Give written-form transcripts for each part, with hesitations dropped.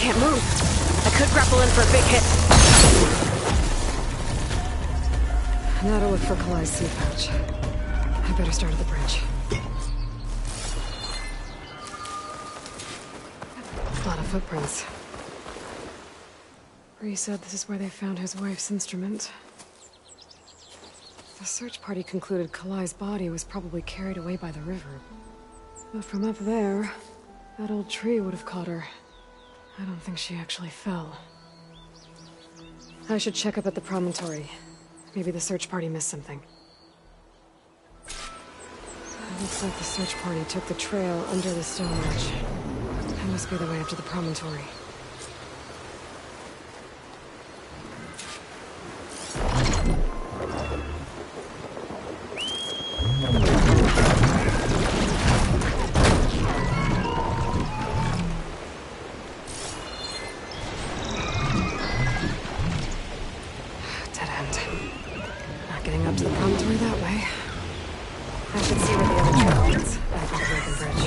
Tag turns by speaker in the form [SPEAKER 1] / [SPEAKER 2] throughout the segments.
[SPEAKER 1] can't move. I could grapple in for a big hit. Now to look for Kalai's seed pouch. I better start at the bridge. A lot of footprints. Bree said this is where they found his wife's instrument. The search party concluded Kalai's body was probably carried away by the river. But from up there, that old tree would have caught her. I don't think she actually fell. I should check up at the promontory. Maybe the search party missed something. It looks like the search party took the trail under the stone ledge. That must be the way up to the promontory. Dead end. Not getting up to the promontory that way. I should see where the other trail leads back to the broken bridge.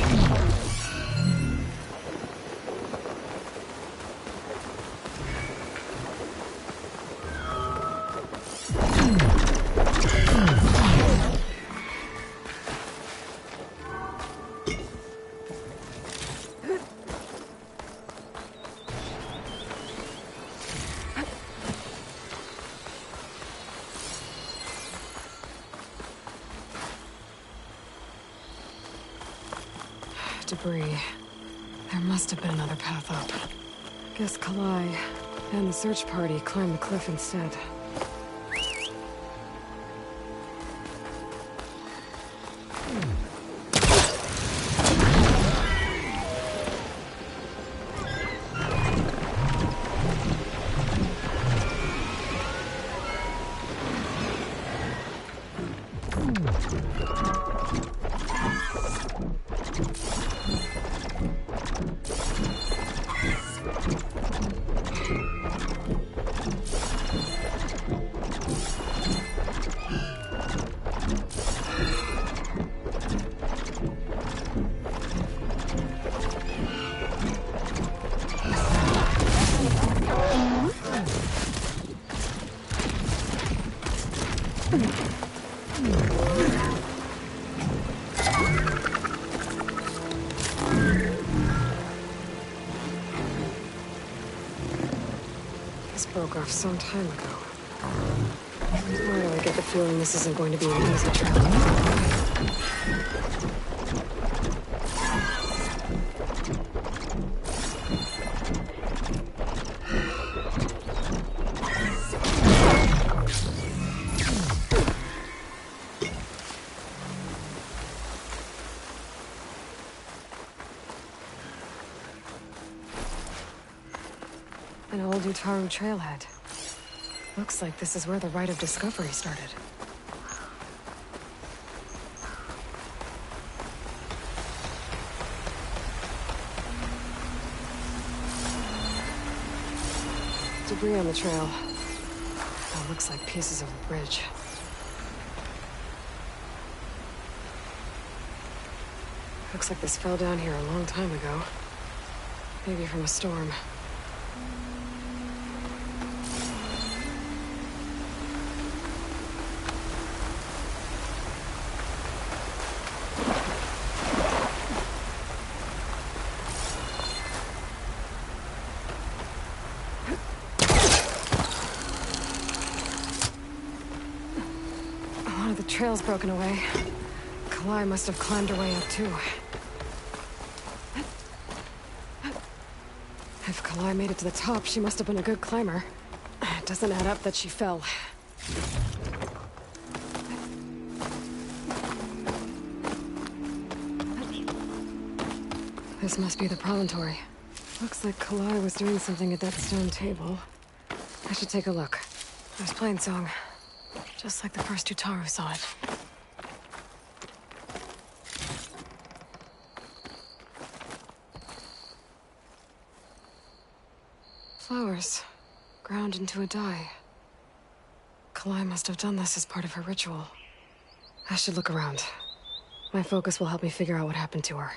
[SPEAKER 1] Debris. There must have been another path up. Guess Kalai and the search party climbed the cliff instead. This broke off some time ago. Why do I get the feeling this isn't going to be an easy travel? An old Utaru trailhead. Looks like this is where the Rite of Discovery started. Debris on the trail. That looks like pieces of the bridge. Looks like this fell down here a long time ago. Maybe from a storm. Trail's broken away. Kalai must have climbed her way up too. If Kalai made it to the top, she must have been a good climber. It doesn't add up that she fell. This must be the promontory. Looks like Kalai was doing something at that stone table. I should take a look. There's Plainsong. Just like the first Utaru saw it. Flowers, ground into a dye. Kalai must have done this as part of her ritual. I should look around. My focus will help me figure out what happened to her.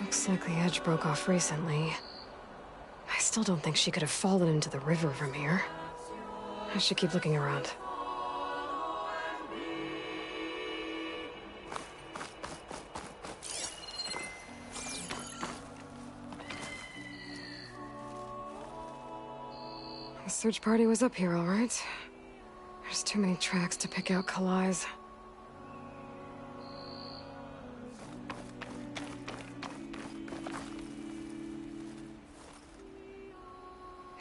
[SPEAKER 1] Looks like the edge broke off recently. I still don't think she could have fallen into the river from here. I should keep looking around. The search party was up here, all right. There's too many tracks to pick out Kalai's.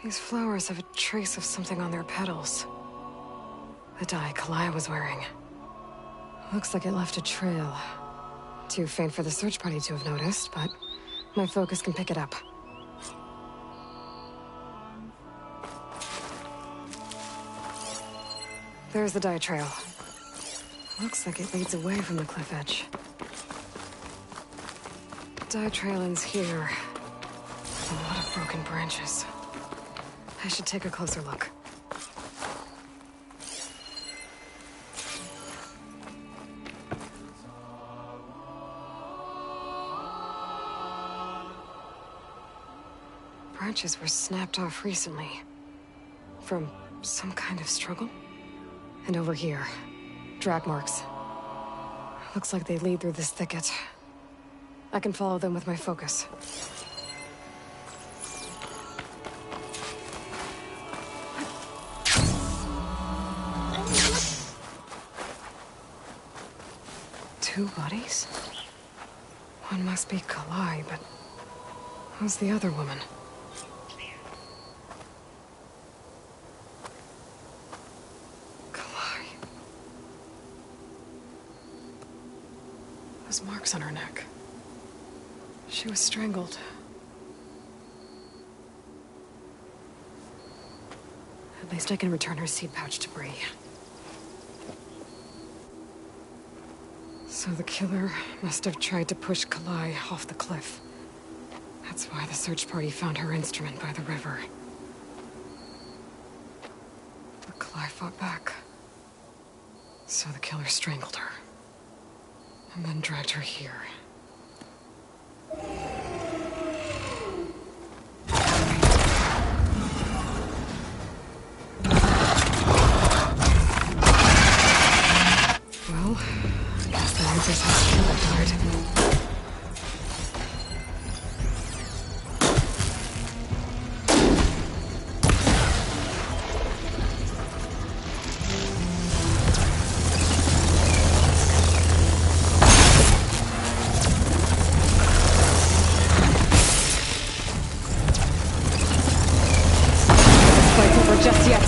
[SPEAKER 1] These flowers have a trace of something on their petals. The dye Kalai was wearing. Looks like it left a trail. Too faint for the search party to have noticed, but my focus can pick it up. There's the dye trail. Looks like it leads away from the cliff edge. Dye trail ends here. A lot of broken branches. I should take a closer look. Branches were snapped off recently. From some kind of struggle? And over here, drag marks. Looks like they lead through this thicket. I can follow them with my focus. Two bodies? One must be Kalai, but who's the other woman? Kalai. Those marks on her neck. She was strangled. At least I can return her seed pouch to Bree. So the killer must have tried to push Kalai off the cliff. That's why the search party found her instrument by the river. But Kalai fought back. So the killer strangled her. And then dragged her here. Well, I guess that answers how to kill that guard. Fight over just yet.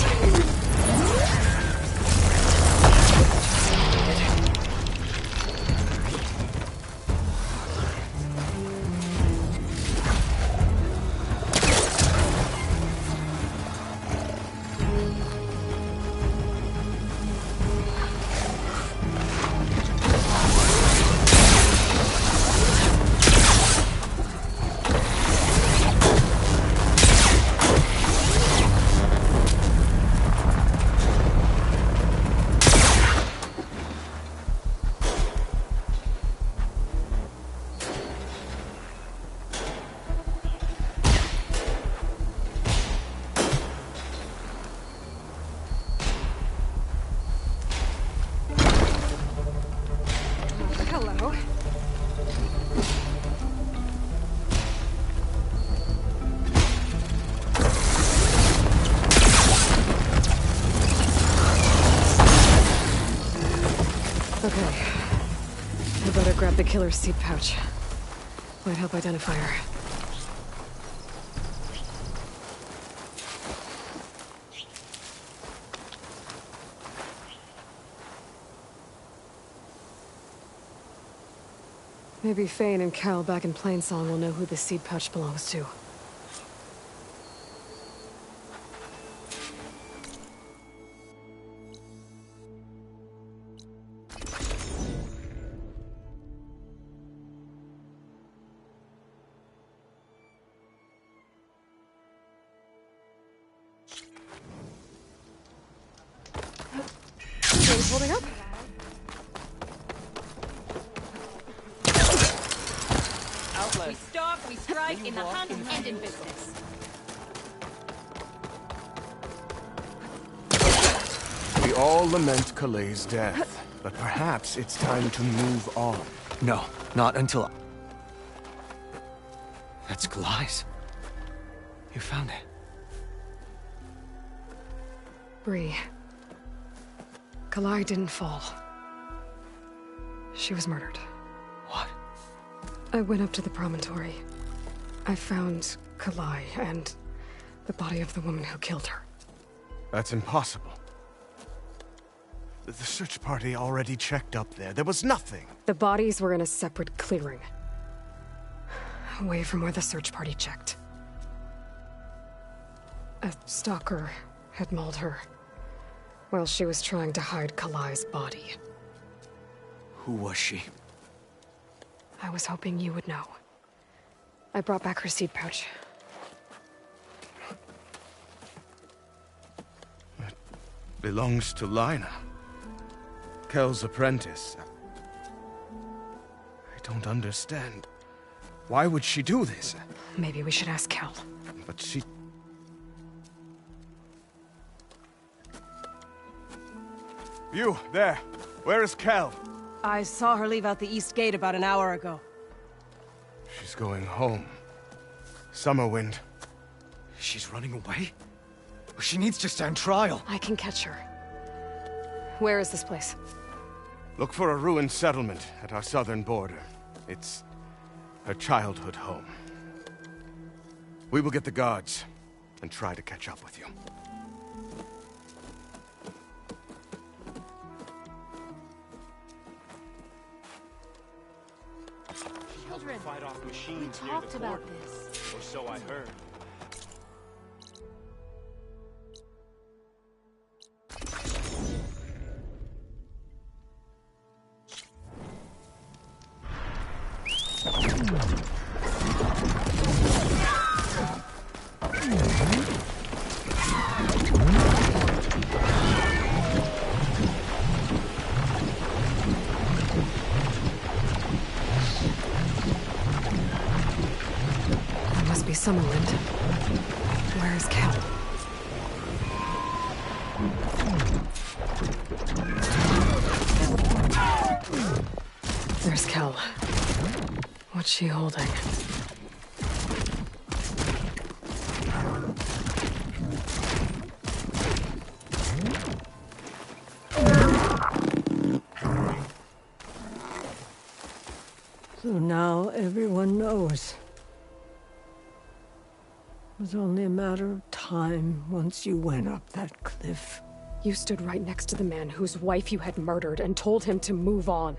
[SPEAKER 1] Hello. Okay. I better grab the killer's seed pouch. Might help identify her. Maybe Fane and Cal back in Plainsong will know who the seed pouch belongs to. Things holding up?
[SPEAKER 2] Outlet. We strike in the hunt and in business.
[SPEAKER 3] We all lament Kalei's death, but perhaps it's time to move on.
[SPEAKER 4] No, not until... That's Kalai's. You found it.
[SPEAKER 1] Bree. Kalai didn't fall. She was murdered.
[SPEAKER 4] What?
[SPEAKER 1] I went up to the promontory. I found Kalai and the body of the woman who killed her.
[SPEAKER 3] That's impossible. The search party already checked up there. There was nothing.
[SPEAKER 1] The bodies were in a separate clearing. Away from where the search party checked. A stalker had mauled her while she was trying to hide Kalai's body.
[SPEAKER 4] Who was she?
[SPEAKER 1] I was hoping you would know. I brought back her seed pouch.
[SPEAKER 3] It belongs to Lina. Kel's apprentice. I don't understand. Why would she do this?
[SPEAKER 1] Maybe we should ask Kel.
[SPEAKER 3] But she... You, there. Where is Kel?
[SPEAKER 5] I saw her leave out the east gate about an hour ago.
[SPEAKER 3] She's going home. Summerwind.
[SPEAKER 4] She's running away? She needs to stand trial.
[SPEAKER 1] I can catch her. Where is this place?
[SPEAKER 3] Look for a ruined settlement at our southern border. It's her childhood home. We will get the guards and try to catch up with you.
[SPEAKER 2] Children,
[SPEAKER 6] Fight off
[SPEAKER 2] we
[SPEAKER 6] machines near
[SPEAKER 2] talked
[SPEAKER 6] the
[SPEAKER 2] about
[SPEAKER 6] border,
[SPEAKER 2] this.
[SPEAKER 6] or so I heard.
[SPEAKER 1] That must be Summerwind. Where is Kel? There's Kel. What's she holding?
[SPEAKER 7] So now everyone knows. It was only a matter of time once you went up that cliff.
[SPEAKER 1] You stood right next to the man whose wife you had murdered and told him to move on.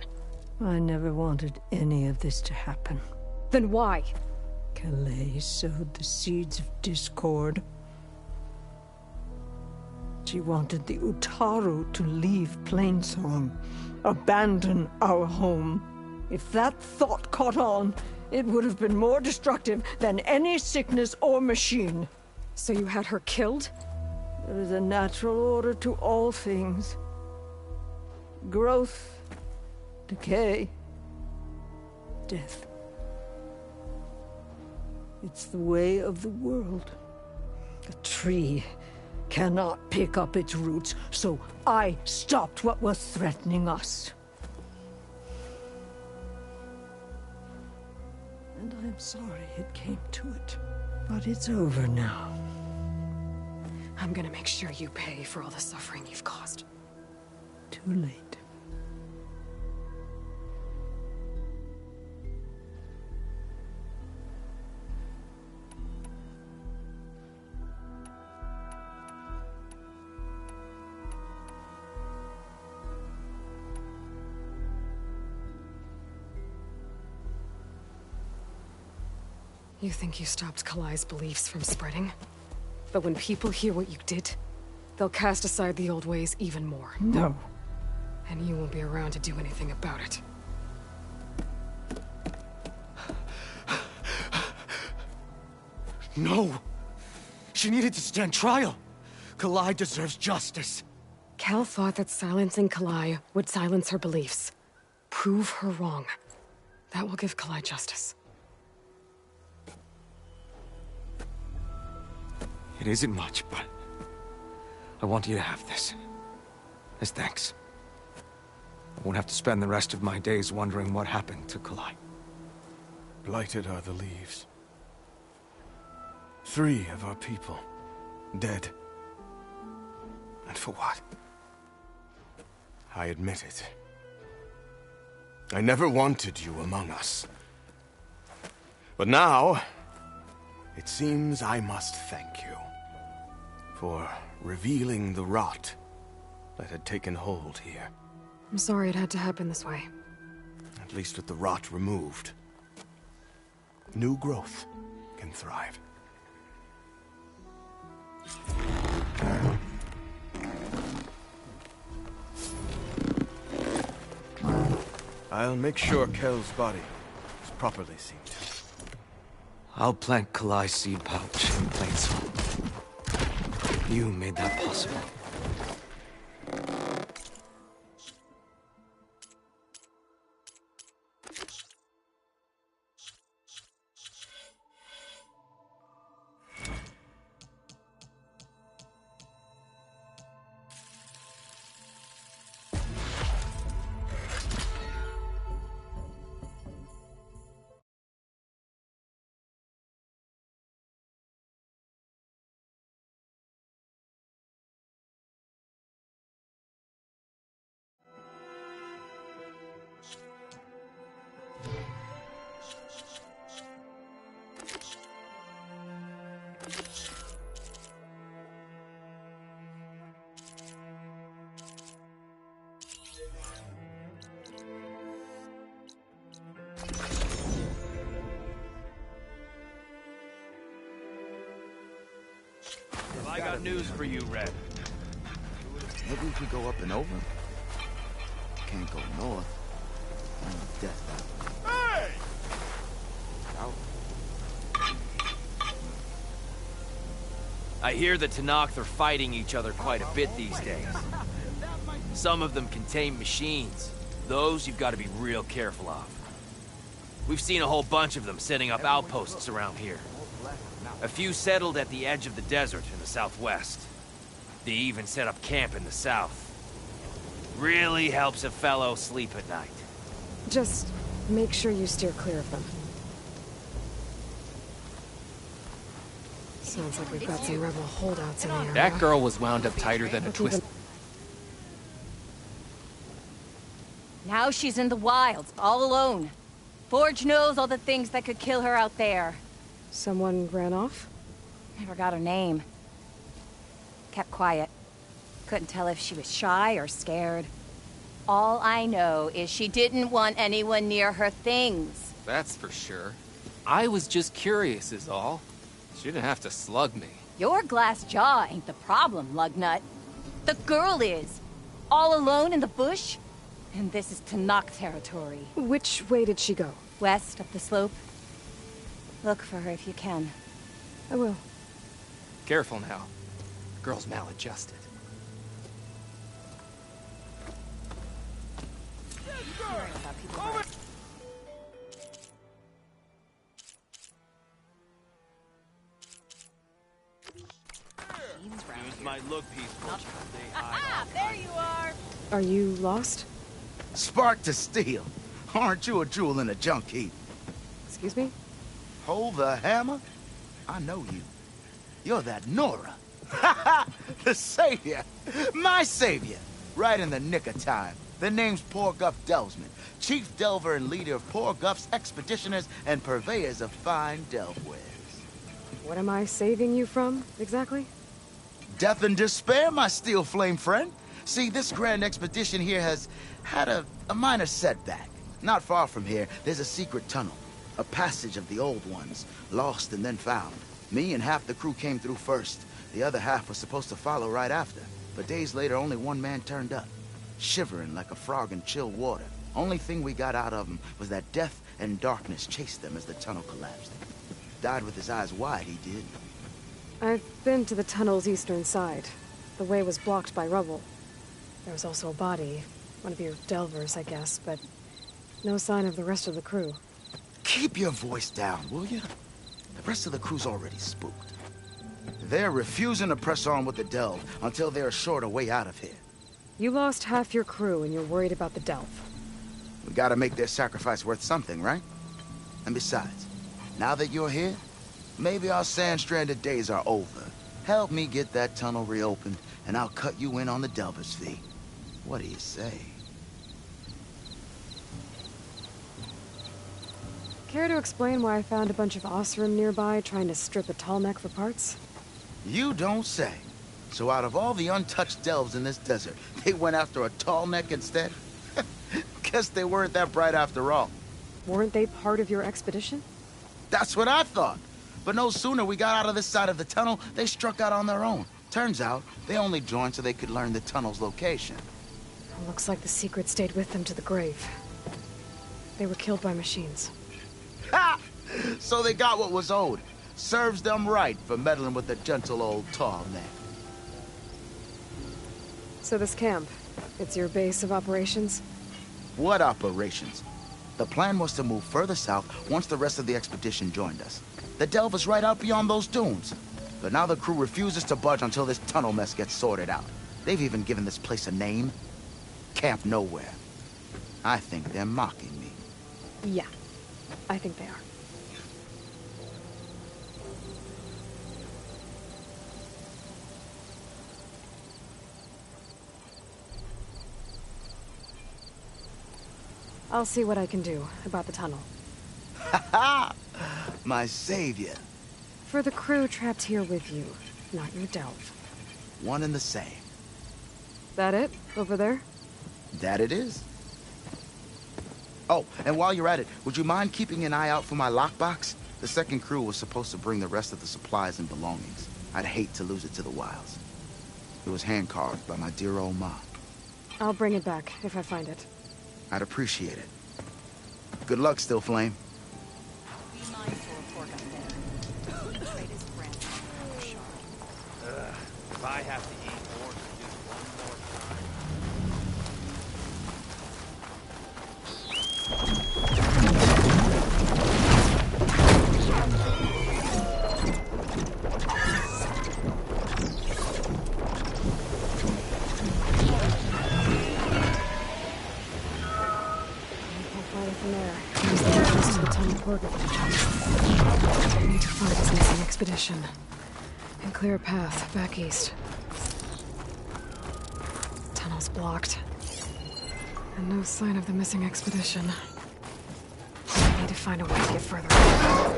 [SPEAKER 7] I never wanted any of this to happen.
[SPEAKER 1] Then why?
[SPEAKER 7] Kalei sowed the seeds of discord. She wanted the Utaru to leave Plainsong, abandon our home. If that thought caught on, it would have been more destructive than any sickness or machine.
[SPEAKER 1] So you had her killed?
[SPEAKER 7] There is a natural order to all things. Growth, decay, death. It's the way of the world. A tree cannot pick up its roots, so I stopped what was threatening us. And I'm sorry it came to it. But it's over now.
[SPEAKER 1] I'm gonna make sure you pay for all the suffering you've caused.
[SPEAKER 7] Too late.
[SPEAKER 1] You think you stopped Kalai's beliefs from spreading? But when people hear what you did, they'll cast aside the old ways even more.
[SPEAKER 7] No.
[SPEAKER 1] And you won't be around to do anything about it.
[SPEAKER 4] No! She needed to stand trial! Kalai deserves justice.
[SPEAKER 1] Kel thought that silencing Kalai would silence her beliefs. Prove her wrong. That will give Kalai justice.
[SPEAKER 4] It isn't much, but I want you to have this. As thanks. I won't have to spend the rest of my days wondering what happened to Kalai.
[SPEAKER 3] Blighted are the leaves. 3 of our people, dead. And for what? I admit it. I never wanted you among us. But now, it seems I must thank you for revealing the rot that had taken hold here.
[SPEAKER 1] I'm sorry it had to happen this way.
[SPEAKER 3] At least with the rot removed, new growth can thrive. I'll make sure Kel's body is properly seen to.
[SPEAKER 4] I'll plant Kalai's seed pouch in Plainsong. You made that possible.
[SPEAKER 6] I got news for you, Red.
[SPEAKER 8] Maybe we could go up and over? Can't go north. Only death that way.
[SPEAKER 6] Hey!
[SPEAKER 8] Out.
[SPEAKER 6] I hear the Tenakth are fighting each other quite a bit these days. Some of them contain machines. Those you've got to be real careful of. We've seen a whole bunch of them setting up outposts around here. A few settled at the edge of the desert in the southwest. They even set up camp in the south. Really helps a fellow sleep at night.
[SPEAKER 1] Just make sure you steer clear of them. Sounds like we've got some rebel holdouts in the area.
[SPEAKER 9] That girl was wound up tighter than a
[SPEAKER 1] Look even-
[SPEAKER 9] twist.
[SPEAKER 2] Now she's in the wilds, all alone. Forge knows all the things that could kill her out there.
[SPEAKER 1] Someone ran off?
[SPEAKER 2] Never got her name. Kept quiet. Couldn't tell if she was shy or scared. All I know is she didn't want anyone near her things.
[SPEAKER 9] That's for sure. I was just curious is all. She didn't have to slug me.
[SPEAKER 2] Your glass jaw ain't the problem, Lugnut. The girl is. All alone in the bush. And this is Tenakth territory.
[SPEAKER 1] Which way did she go?
[SPEAKER 2] West up the slope. Look for her if you can.
[SPEAKER 1] I will.
[SPEAKER 9] Careful now. The girl's maladjusted.
[SPEAKER 6] Use my look piece culture to stay high.
[SPEAKER 2] Ah, there you are!
[SPEAKER 1] Are you lost?
[SPEAKER 8] Spark to steel. Aren't you a jewel in a junk heap?
[SPEAKER 1] Excuse me?
[SPEAKER 8] Hold the hammer? I know you. You're that Nora. The savior. My savior. Right in the nick of time. The name's Poor Guff Delvesman, chief delver and leader of Poor Guff's expeditioners and purveyors of fine delve wares.
[SPEAKER 1] What am I saving you from, exactly?
[SPEAKER 8] Death and despair, my steel flame friend. See, this grand expedition here has had a minor setback. Not far from here, there's a secret tunnel. A passage of the old ones, lost and then found. Me and half the crew came through first. The other half was supposed to follow right after. But days later, only one man turned up. Shivering like a frog in chill water. Only thing we got out of him was that death and darkness chased them as the tunnel collapsed. Died with his eyes wide, he did.
[SPEAKER 1] I've been to the tunnel's eastern side. The way was blocked by rubble. There was also a body. One of your delvers, I guess, but no sign of the rest of the crew.
[SPEAKER 8] Keep your voice down, will you? The rest of the crew's already spooked. They're refusing to press on with the delve until they're assured a way out of here.
[SPEAKER 1] You lost half your crew and you're worried about the delve.
[SPEAKER 8] We gotta make their sacrifice worth something, right? And besides, now that you're here, maybe our sand-stranded days are over. Help me get that tunnel reopened, and I'll cut you in on the delver's fee. What do you say?
[SPEAKER 1] Care to explain why I found a bunch of Oseram nearby trying to strip a tall neck for parts?
[SPEAKER 8] You don't say. So out of all the untouched delves in this desert, they went after a tall neck instead? Guess they weren't that bright after all.
[SPEAKER 1] Weren't they part of your expedition?
[SPEAKER 8] That's what I thought. But no sooner we got out of this side of the tunnel, they struck out on their own. Turns out, they only joined so they could learn the tunnel's location.
[SPEAKER 1] Looks like the secret stayed with them to the grave. They were killed by machines.
[SPEAKER 8] Ha! So they got what was owed. Serves them right for meddling with a gentle old tall neck.
[SPEAKER 1] So this camp, it's your base of operations?
[SPEAKER 8] What operations? The plan was to move further south once the rest of the expedition joined us. The delve is right out beyond those dunes. But now the crew refuses to budge until this tunnel mess gets sorted out. They've even given this place a name. Camp Nowhere. I think they're mocking me.
[SPEAKER 1] Yeah, I think they are. I'll see what I can do about the tunnel.
[SPEAKER 8] Ha ha! My savior.
[SPEAKER 1] For the crew trapped here with you, not your delve.
[SPEAKER 8] One and the same.
[SPEAKER 1] That it? Over there?
[SPEAKER 8] That it is. Oh, and while you're at it, would you mind keeping an eye out for my lockbox? The second crew was supposed to bring the rest of the supplies and belongings. I'd hate to lose it to the wilds. It was hand-carved by my dear old mom.
[SPEAKER 1] I'll bring it back if I find it.
[SPEAKER 8] I'd appreciate it. Good luck, Still Flame.
[SPEAKER 2] Be mindful of pork up there. Trade his friend.
[SPEAKER 6] If I have to eat more than just one more time...
[SPEAKER 1] From there, there's the entrance to the tunnel purgatory. We need to find this missing expedition and clear a path back east. Tunnel's blocked, and no sign of the missing expedition. I need to find a way to get further out.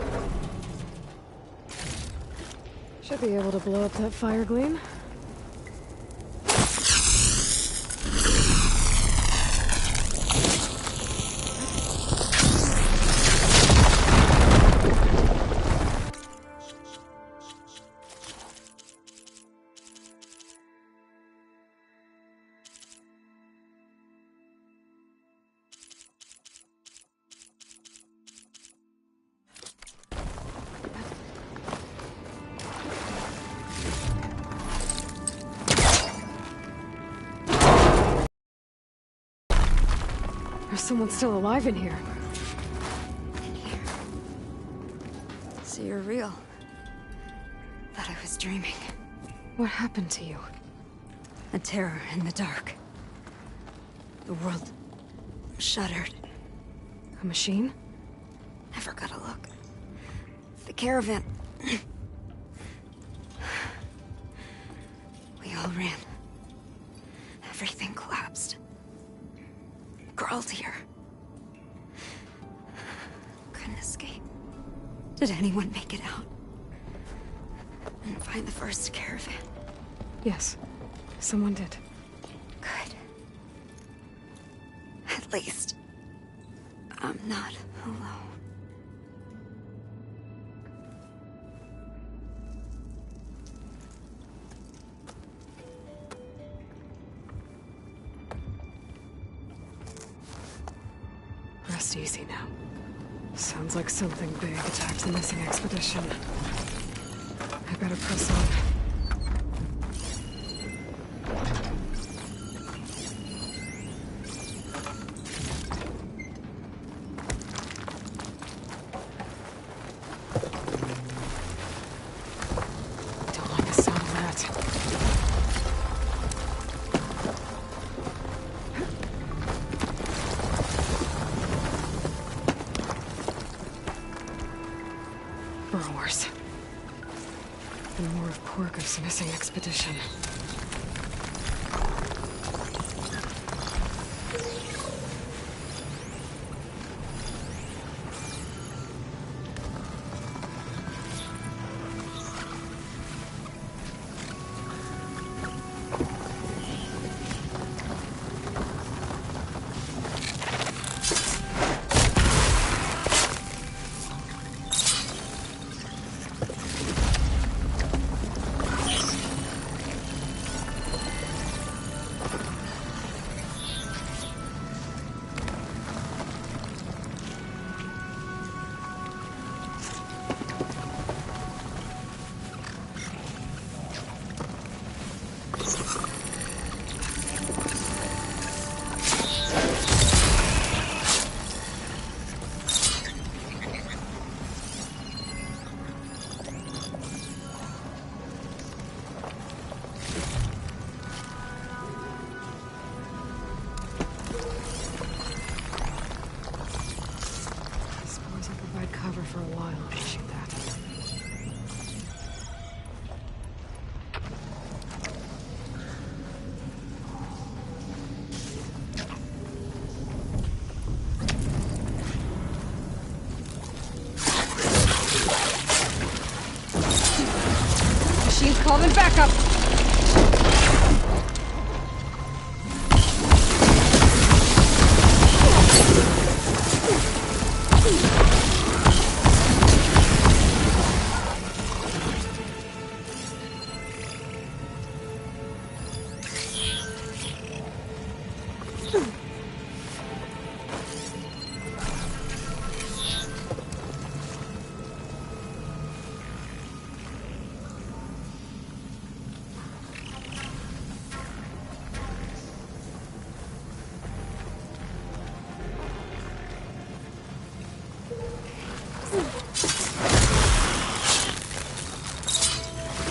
[SPEAKER 1] Should be able to blow up that fire gleam. There's someone still alive in here.
[SPEAKER 10] So you're real. Thought I was dreaming.
[SPEAKER 1] What happened to you?
[SPEAKER 10] A terror in the dark. The world shuddered.
[SPEAKER 1] A machine?
[SPEAKER 10] Never got a look. The caravan. We all ran. Everything collapsed. Crawled here. Couldn't escape. Did anyone make it out? And find the first caravan?
[SPEAKER 1] Yes, someone did.
[SPEAKER 10] Good. At least, I'm not alone.
[SPEAKER 1] Rest easy now. Sounds like something big attacked the missing expedition. I better press on. Don't want Burrowers. And more of Porkup's missing expedition. Cover for a while, appreciate that.
[SPEAKER 5] Machine's calling backup!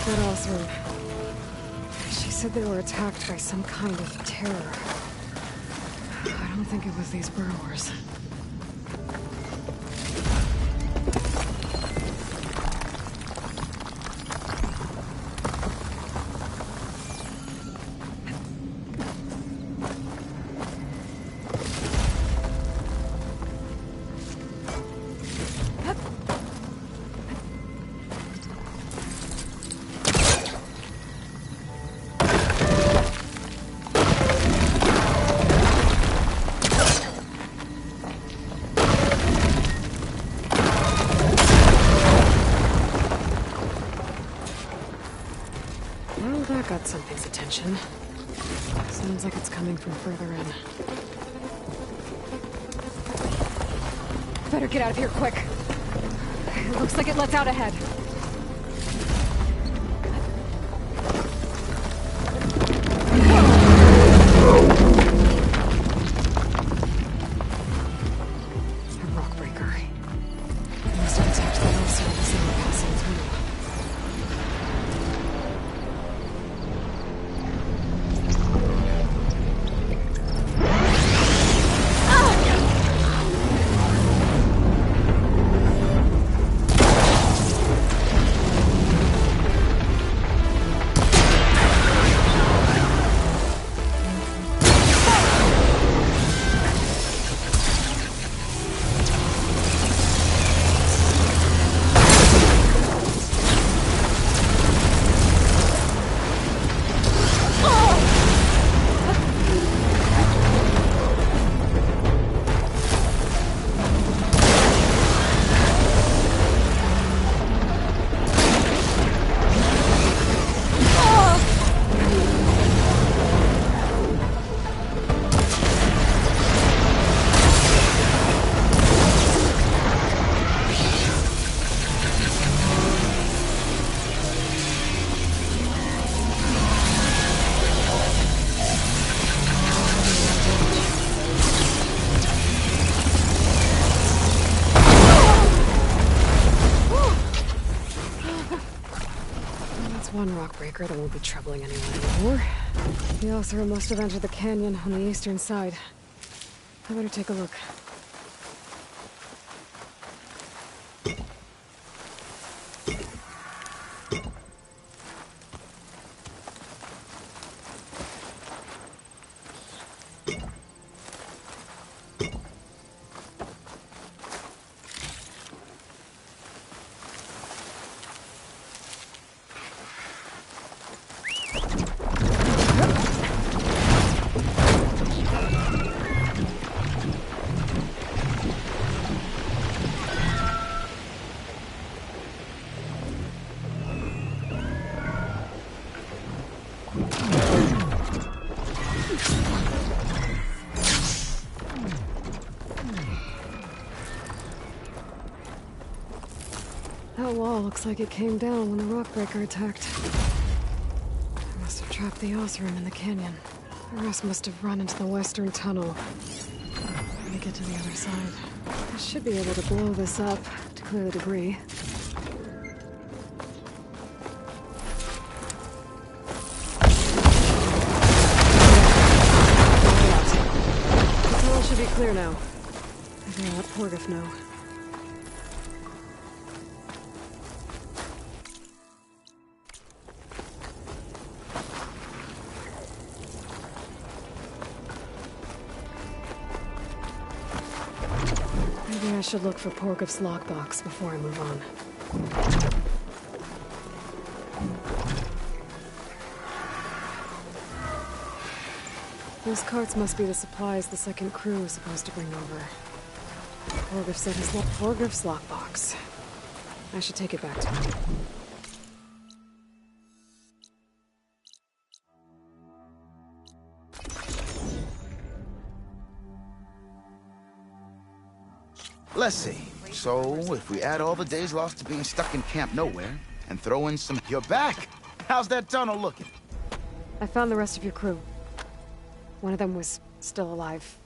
[SPEAKER 1] That all through. She said they were attacked by some kind of terror. I don't think it was these burrowers. Well, that got something's attention. Sounds like it's coming from further in.
[SPEAKER 5] Better get out of here quick. It looks like it lets out ahead.
[SPEAKER 1] A rock breaker. They must have attacked that also as they were passing through. One rock breaker that won't be troubling anyone anymore. The Othra must have entered the canyon on the eastern side. I better take a look. That wall looks like it came down when the Rockbreaker attacked. I must have trapped the Oseram in the canyon. The rest must have run into the western tunnel. Let me get to the other side. I should be able to blow this up to clear the debris. The tunnel should be clear now. I gotta let Porgif know. Maybe I should look for Porgif's lockbox before I move on. Those carts must be the supplies the second crew is supposed to bring over. Porgif said his Porgif's lockbox. I should take it back to him.
[SPEAKER 8] Let's see. So, if we add all the days lost to being stuck in Camp Nowhere, and throw in some... You're back! How's that tunnel looking?
[SPEAKER 1] I found the rest of your crew. One of them was still alive.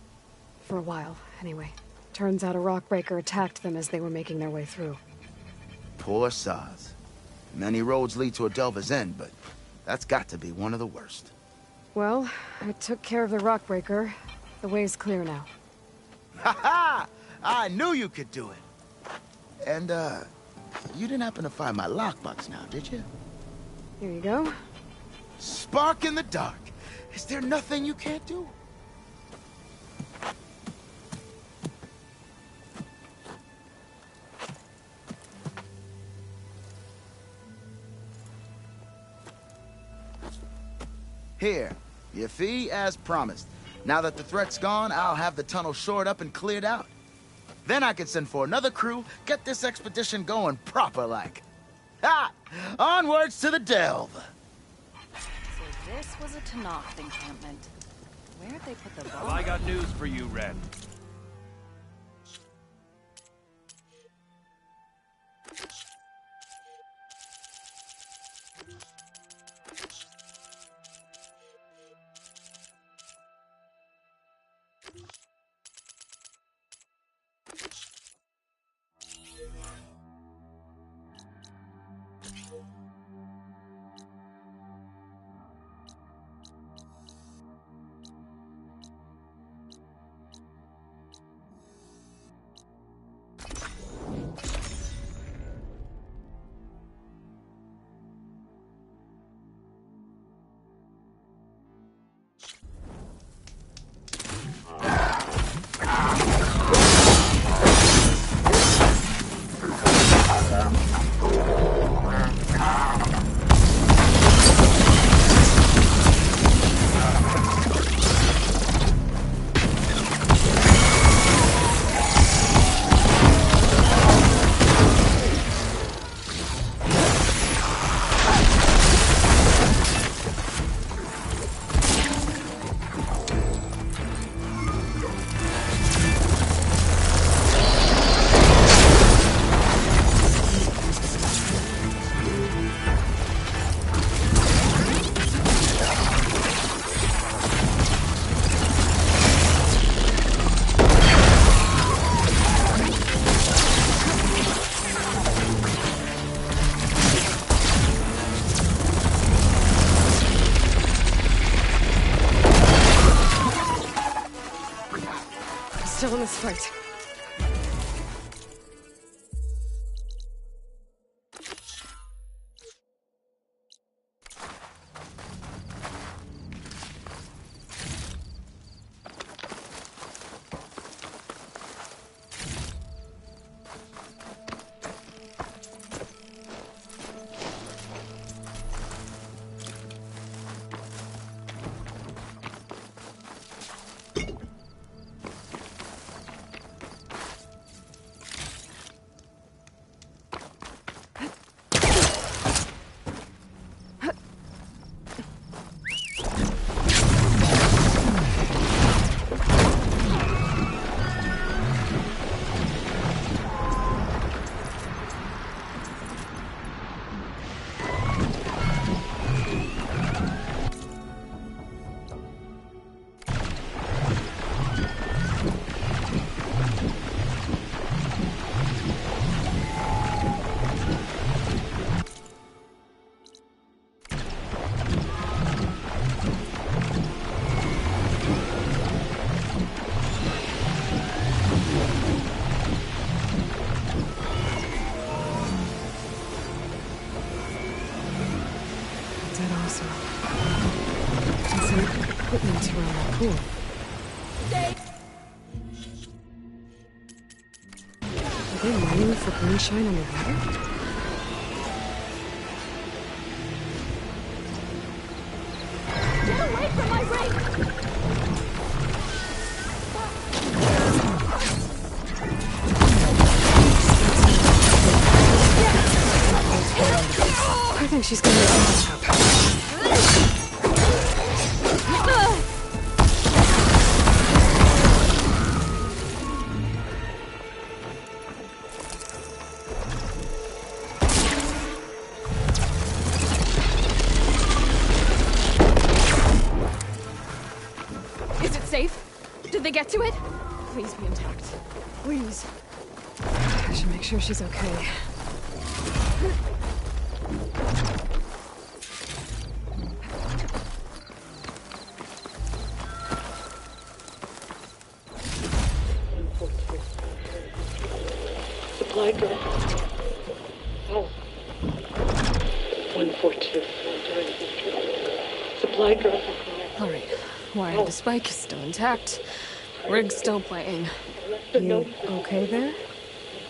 [SPEAKER 1] For a while, anyway. Turns out a Rockbreaker attacked them as they were making their way through.
[SPEAKER 8] Poor Saz. Many roads lead to a Delver's End, but that's got to be one of the worst.
[SPEAKER 1] Well, I took care of the Rockbreaker. The way's clear now.
[SPEAKER 8] Ha ha! I knew you could do it! And, you didn't happen to find my lockbox now, did you?
[SPEAKER 1] Here you go.
[SPEAKER 8] Spark in the dark. Is there nothing you can't do? Here, your fee as promised. Now that the threat's gone, I'll have the tunnel shored up and cleared out. Then I can send for another crew, get this expedition going proper-like. Ha! Onwards to the Delve!
[SPEAKER 2] So this was a Tenakth encampment. Where'd they put the boat?
[SPEAKER 6] Well, I got news for you, Ren.
[SPEAKER 1] Still in this fight. awesome. And some equipment around that pool. Are they mining for moonshine on the water?
[SPEAKER 5] Get away from my ring!
[SPEAKER 1] I think she's gonna make a mess up.
[SPEAKER 5] Is it safe? Did they get to it? Please be intact. Please.
[SPEAKER 1] I should make sure she's okay.
[SPEAKER 11] Supply drop. Oh. 142. Supply drop.
[SPEAKER 5] Alright. Wire the spike is still intact. Rig's still playing.
[SPEAKER 1] You okay there?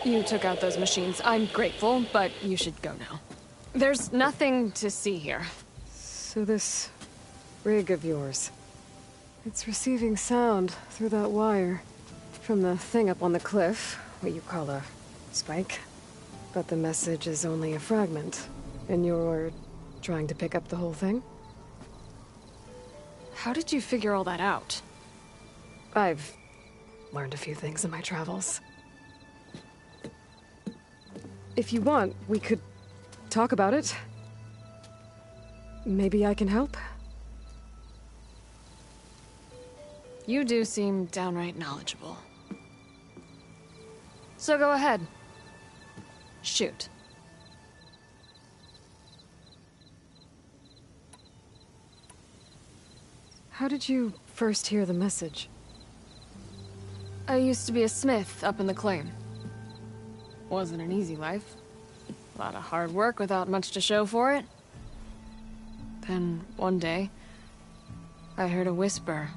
[SPEAKER 5] You took out those machines. I'm grateful, but you should go now. There's nothing to see here.
[SPEAKER 1] So this rig of yours, it's receiving sound through that wire from the thing up on the cliff, what you call a spike. But the message is only a fragment, and you're trying to pick up the whole thing?
[SPEAKER 5] How did you figure all that out?
[SPEAKER 1] I've learned a few things in my travels. If you want, we could talk about it. Maybe I can help?
[SPEAKER 5] You do seem downright knowledgeable. So go ahead. Shoot.
[SPEAKER 1] How did you first hear the message?
[SPEAKER 5] I used to be a smith up in the claim. Wasn't an easy life. A lot of hard work without much to show for it. Then, one day, I heard a whisper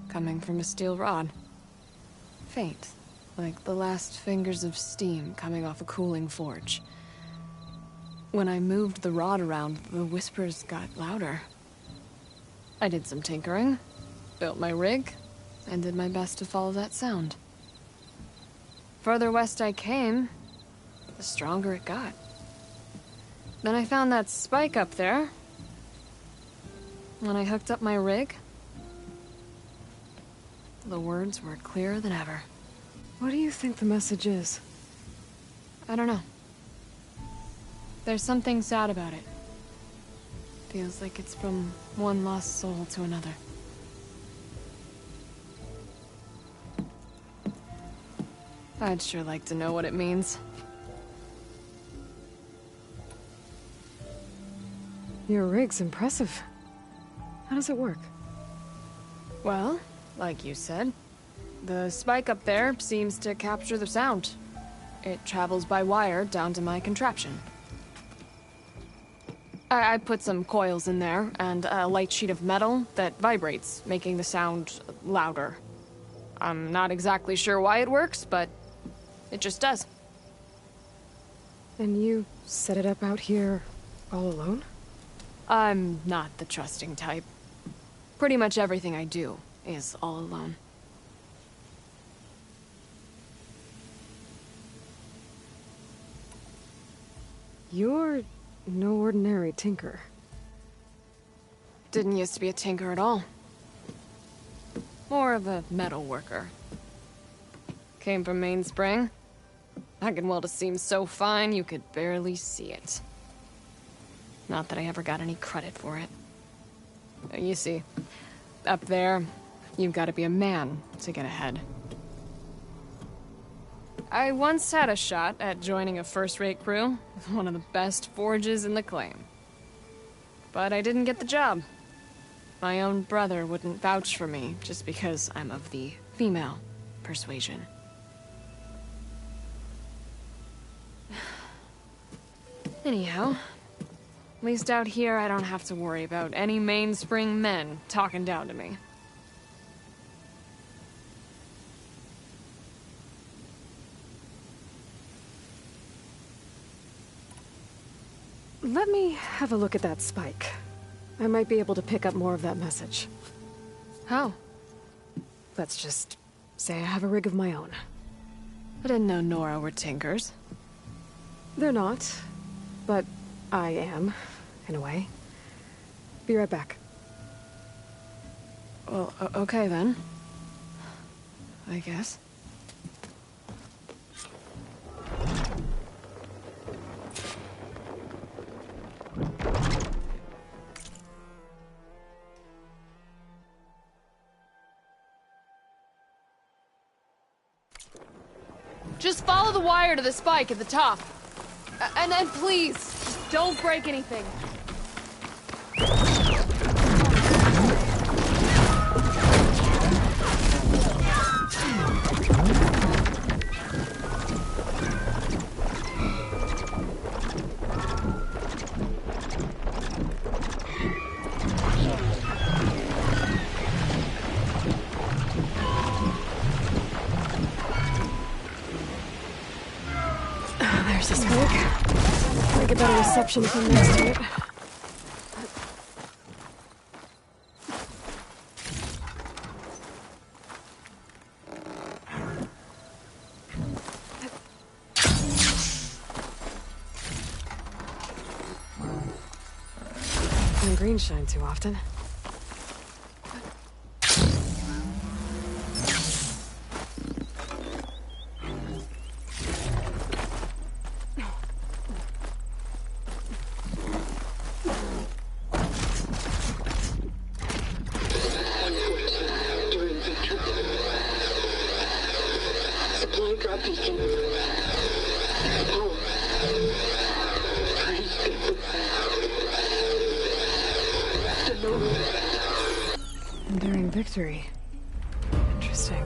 [SPEAKER 5] coming from a steel rod. Faint, like the last fingers of steam coming off a cooling forge. When I moved the rod around, the whispers got louder. I did some tinkering, built my rig, and did my best to follow that sound. Further west I came, the stronger it got. Then I found that spike up there. When I hooked up my rig, the words were clearer than ever.
[SPEAKER 1] What do you think the message is?
[SPEAKER 5] I don't know. There's something sad about it. Feels like it's from one lost soul to another. I'd sure like to know what it means.
[SPEAKER 1] Your rig's impressive. How does it work?
[SPEAKER 5] Well, like you said, the spike up there seems to capture the sound. It travels by wire down to my contraption. I put some coils in there and a light sheet of metal that vibrates, making the sound louder. I'm not exactly sure why it works, but it just does.
[SPEAKER 1] And you set it up out here all alone?
[SPEAKER 5] I'm not the trusting type. Pretty much everything I do is all alone.
[SPEAKER 1] You're no ordinary tinker.
[SPEAKER 5] Didn't used to be a tinker at all. More of a metal worker. Came from Mainspring. I can weld a seam so fine you could barely see it. Not that I ever got any credit for it. You see, up there, you've got to be a man to get ahead. I once had a shot at joining a first-rate crew with one of the best forges in the claim. But I didn't get the job. My own brother wouldn't vouch for me just because I'm of the female persuasion. Anyhow, At least out here, I don't have to worry about any mainspring men talking down to me.
[SPEAKER 1] Let me have a look at that spike. I might be able to pick up more of that message.
[SPEAKER 5] How?
[SPEAKER 1] Let's just say I have a rig of my own.
[SPEAKER 5] I didn't know Nora were tinkers.
[SPEAKER 1] They're not, but I am, in a way. Be right back.
[SPEAKER 5] Well, okay then. I guess. Just follow the wire to the spike at the top. And then please, just don't break anything.
[SPEAKER 1] There's this rig. Might get better reception from next to it. And green shine too often.
[SPEAKER 11] Supply drop beacon. Power.
[SPEAKER 1] Enduring victory. Interesting.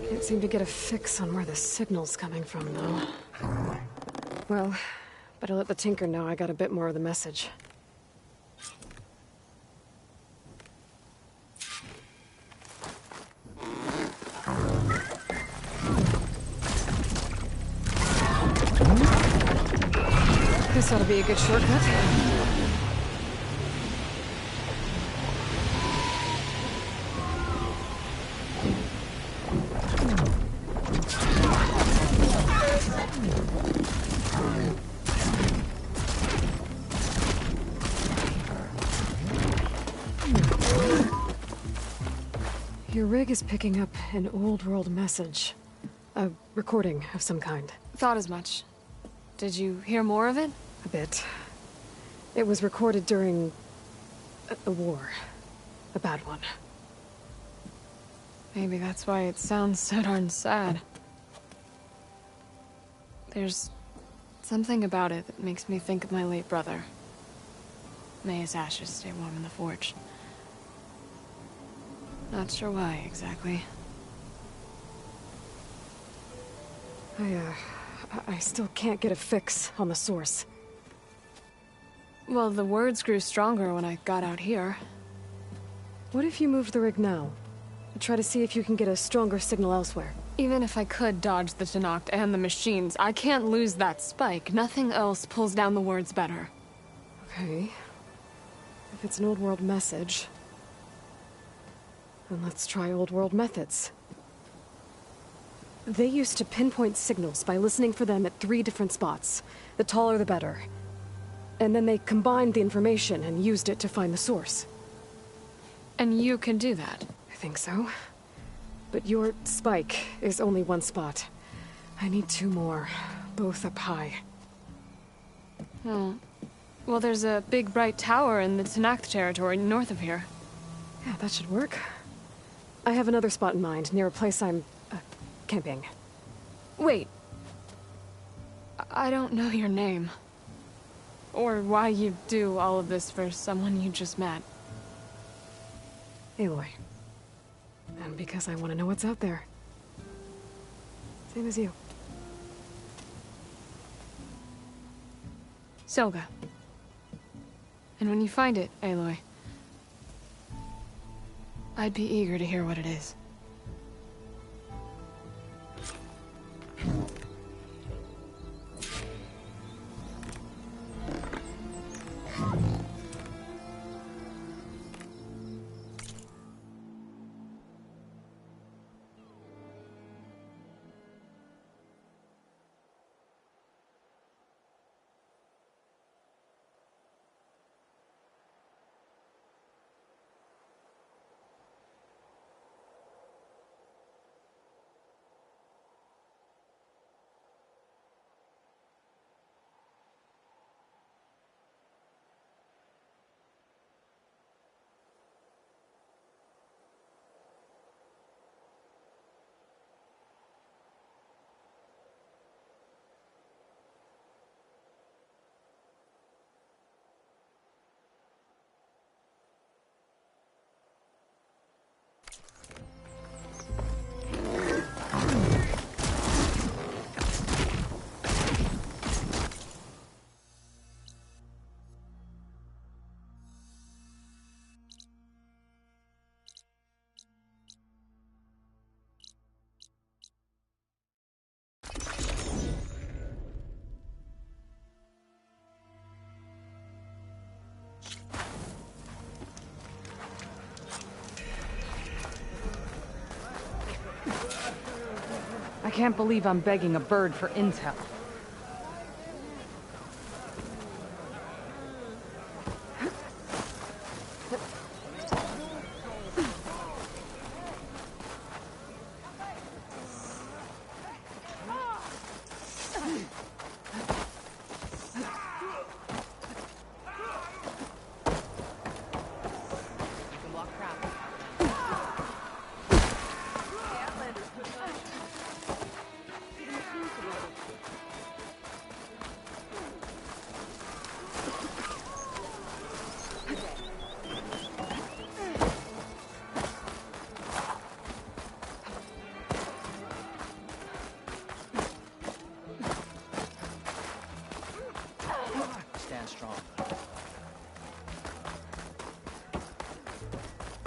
[SPEAKER 1] Can't seem to get a fix on where the signal's coming from, though. Well, better let the Tinker know I got a bit more of the message. This ought to be a good shortcut. Your rig is picking up an old world message. A recording of some kind.
[SPEAKER 5] Thought as much. Did you hear more of it?
[SPEAKER 1] A bit. It was recorded during a war. A bad one.
[SPEAKER 5] Maybe that's why it sounds so darn sad. There's something about it that makes me think of my late brother. May his ashes stay warm in the forge. Not sure why, exactly.
[SPEAKER 1] I still can't get a fix on the source.
[SPEAKER 5] Well, the words grew stronger when I got out here.
[SPEAKER 1] What if you moved the rig now? Try to see if you can get a stronger signal elsewhere.
[SPEAKER 5] Even if I could dodge the Tenakth and the machines, I can't lose that spike. Nothing else pulls down the words better.
[SPEAKER 1] Okay. If it's an old world message, then let's try old world methods. They used to pinpoint signals by listening for them at 3 different spots. The taller the better. And then they combined the information and used it to find the source.
[SPEAKER 5] And you can do that?
[SPEAKER 1] I think so. But your spike is only 1 spot. I need 2 more, both up high.
[SPEAKER 5] Oh. Well, there's a big bright tower in the Tenakth territory north of here.
[SPEAKER 1] Yeah, that should work. I have another spot in mind, near a place I'm camping.
[SPEAKER 5] Wait. I don't know your name. Or why you do all of this for someone you just met.
[SPEAKER 1] Aloy. And because I want to know what's out there. Same as you.
[SPEAKER 5] Silga. And when you find it, Aloy, I'd be eager to hear what it is.
[SPEAKER 12] I can't believe I'm begging a bird for intel.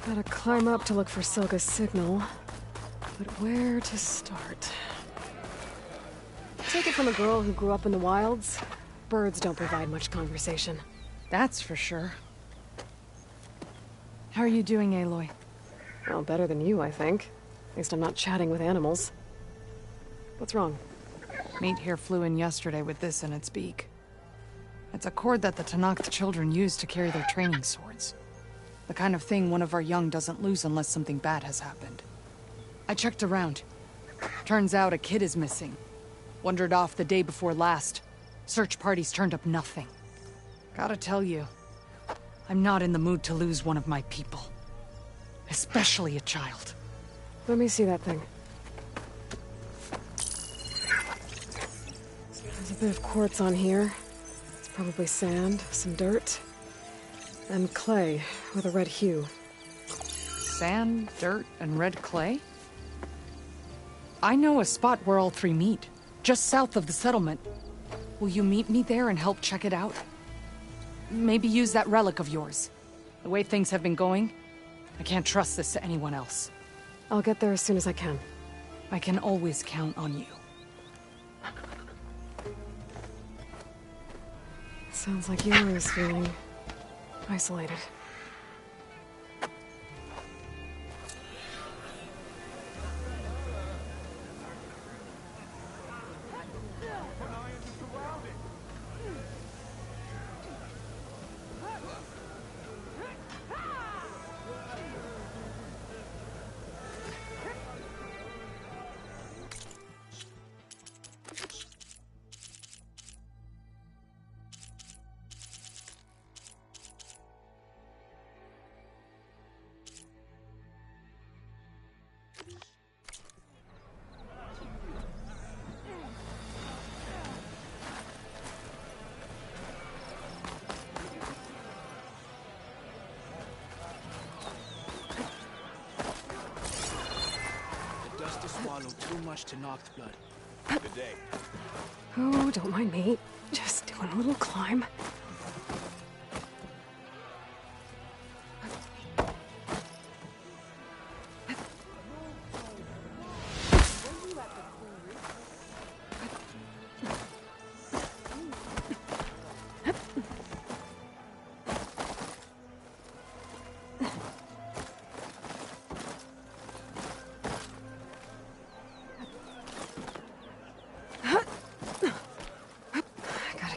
[SPEAKER 1] Gotta climb up to look for Silga's signal. But where to start? Take it from a girl who grew up in the wilds. Birds don't provide much conversation.
[SPEAKER 12] That's for sure. How are you doing, Aloy?
[SPEAKER 1] Well, better than you, I think. At least I'm not chatting with animals. What's wrong?
[SPEAKER 12] Meat here flew in yesterday with this in its beak. It's a cord that the Tenakth children use to carry their training swords. The kind of thing one of our young doesn't lose unless something bad has happened. I checked around. Turns out a kid is missing. Wandered off the day before last. Search parties turned up nothing. Gotta tell you, I'm not in the mood to lose one of my people. Especially a child.
[SPEAKER 1] Let me see that thing. There's a bit of quartz on here. It's probably sand, some dirt, and clay with a red hue.
[SPEAKER 12] Sand, dirt, and red clay? I know a spot where all three meet, just south of the settlement. Will you meet me there and help check it out? Maybe use that relic of yours. The way things have been going, I can't trust this to anyone else.
[SPEAKER 1] I'll get there as soon as I can.
[SPEAKER 12] I can always count on you.
[SPEAKER 1] Sounds like Yoru feeling isolated.
[SPEAKER 13] Too much Tenakth blood. Good day.
[SPEAKER 1] Oh, don't mind me. Just doing a little climb.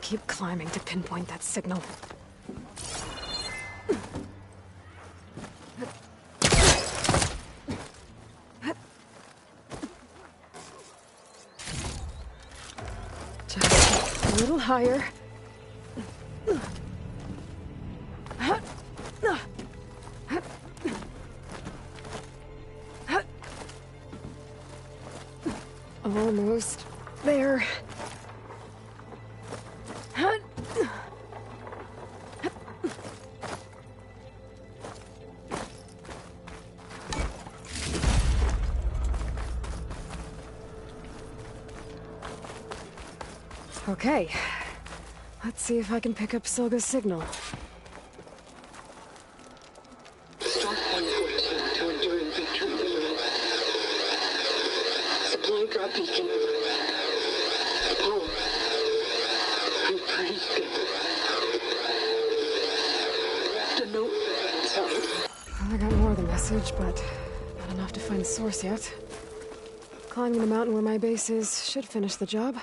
[SPEAKER 1] keep climbing to pinpoint that signal. Just a little higher. Almost there. Okay. Let's see if I can pick up Silga's signal.
[SPEAKER 11] Start 114 to Enduring Victory Imminent. Supply drop beacon. Power. I praise God. The note. Sorry.
[SPEAKER 1] Well, I got more of the message, but not enough to find the source yet. Climbing the mountain where my base is should finish the job.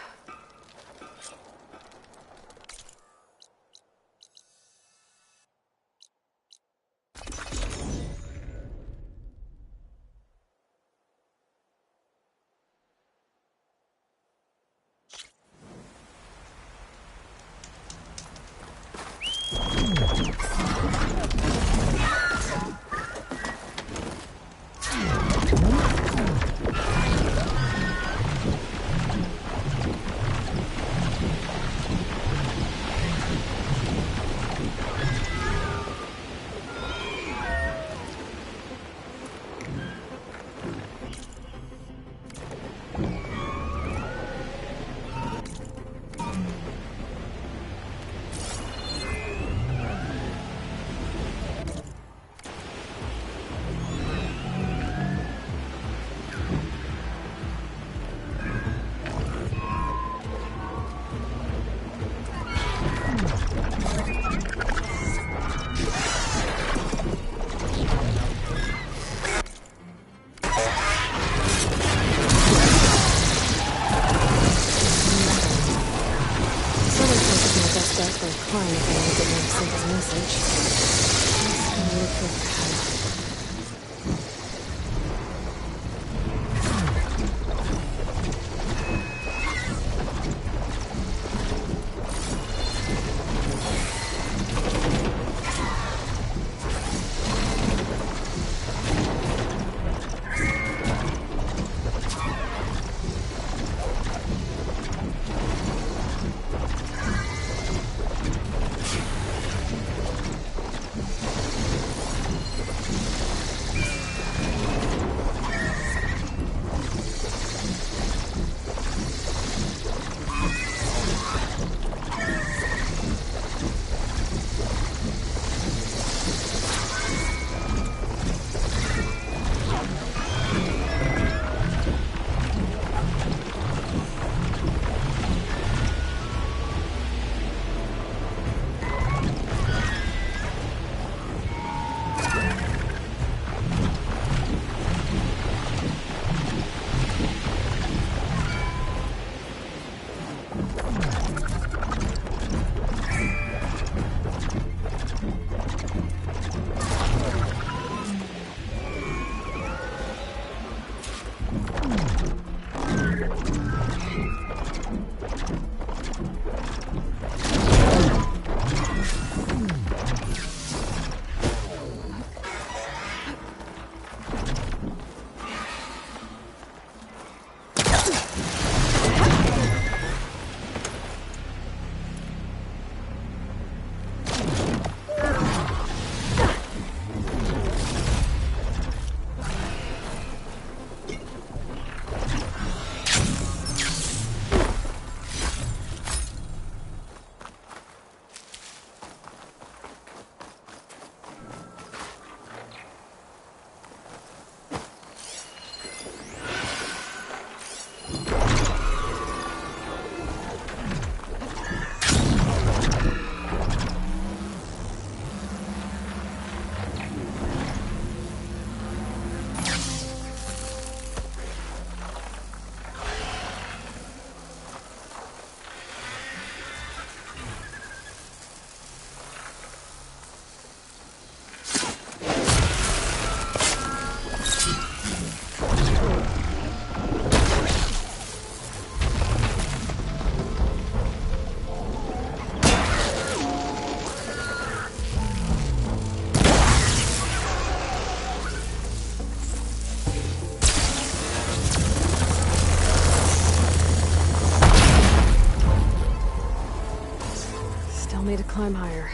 [SPEAKER 1] Still need to climb higher.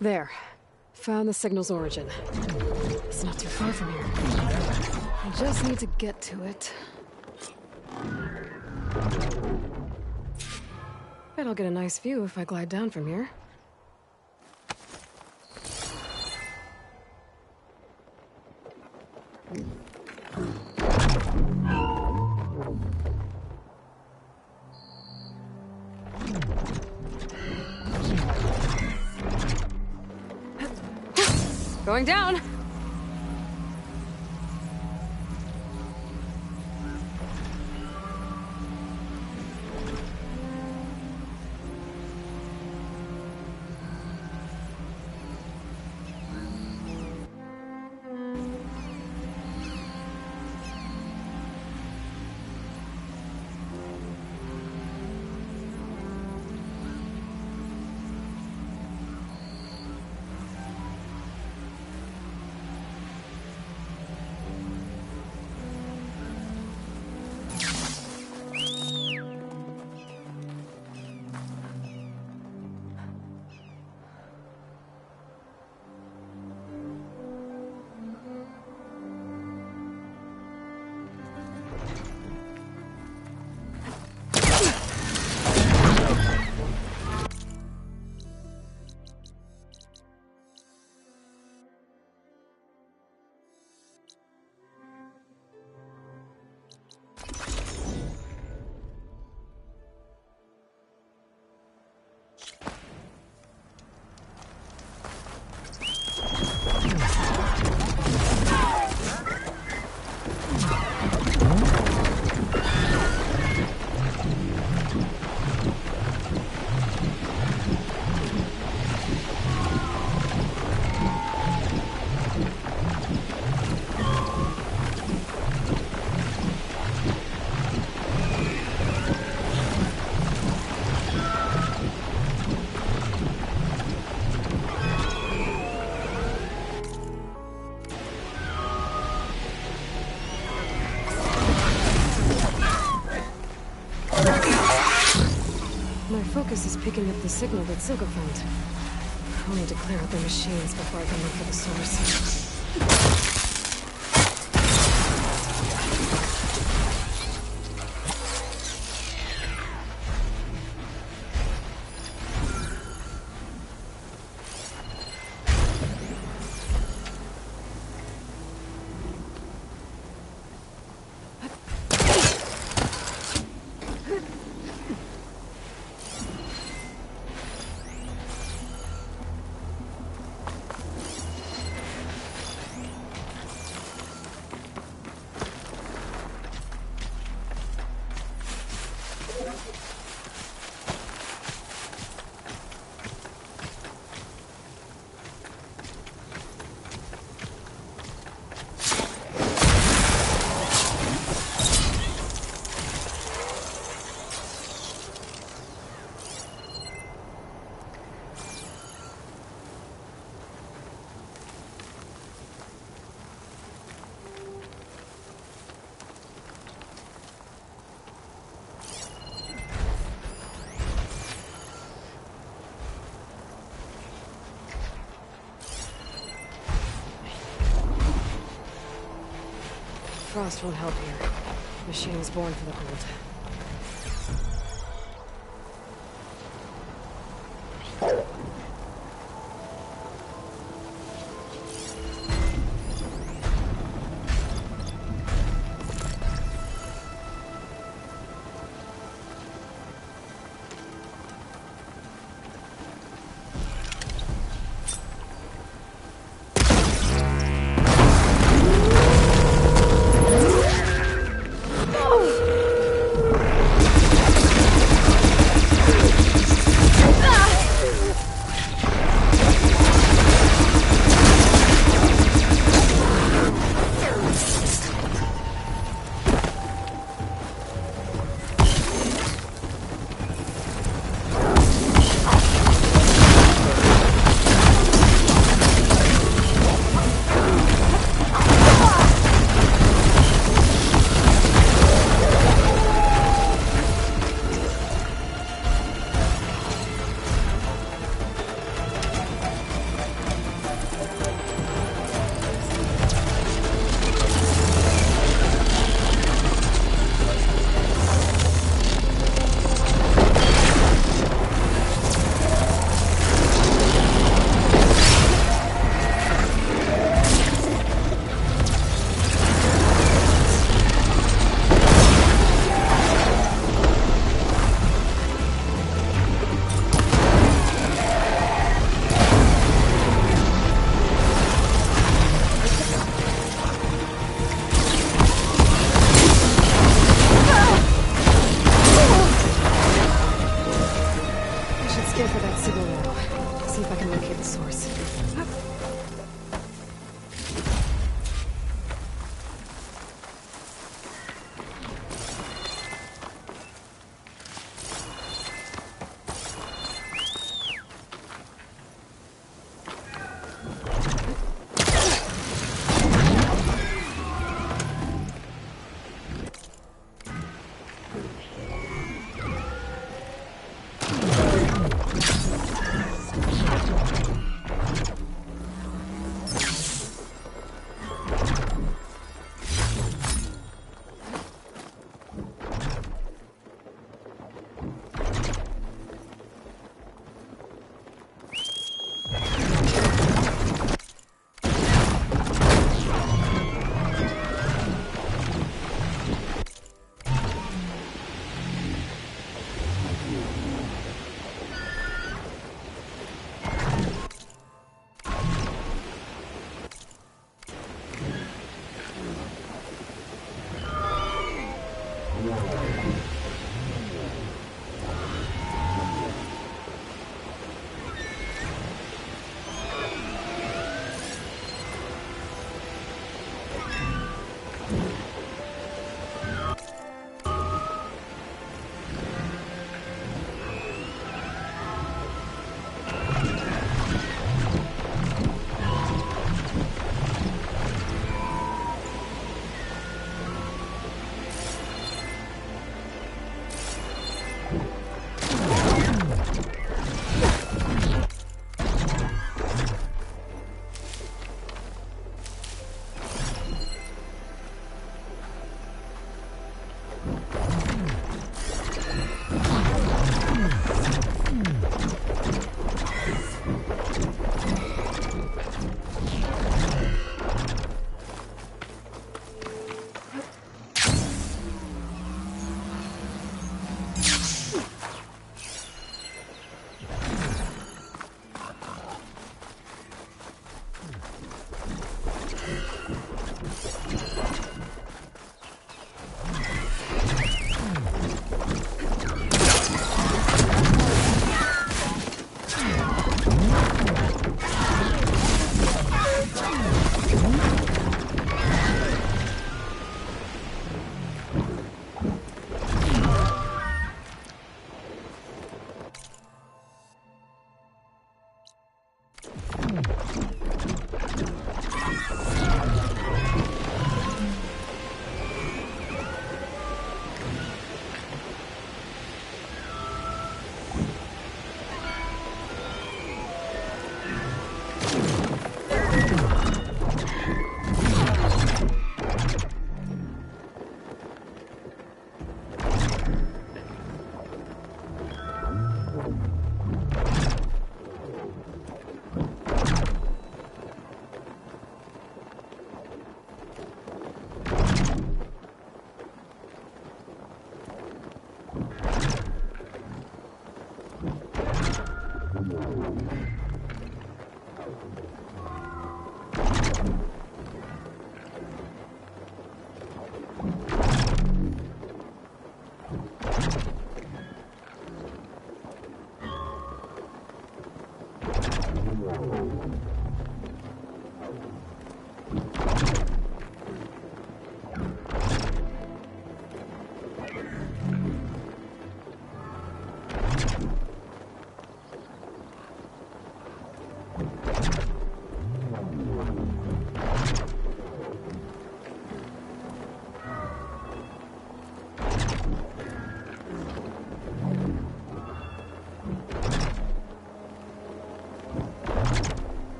[SPEAKER 1] There. Found the signal's origin. It's not too far from here. I just need to get to it. Bet I'll get a nice view if I glide down from here. Going down! Focus is picking up the signal that Silka found. I'll need to clear out the machines before I can look for the source. Frost won't help here. Machine was born for the cold.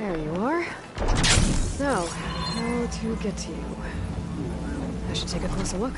[SPEAKER 1] There you are. So, how to get to you? I should take a closer look.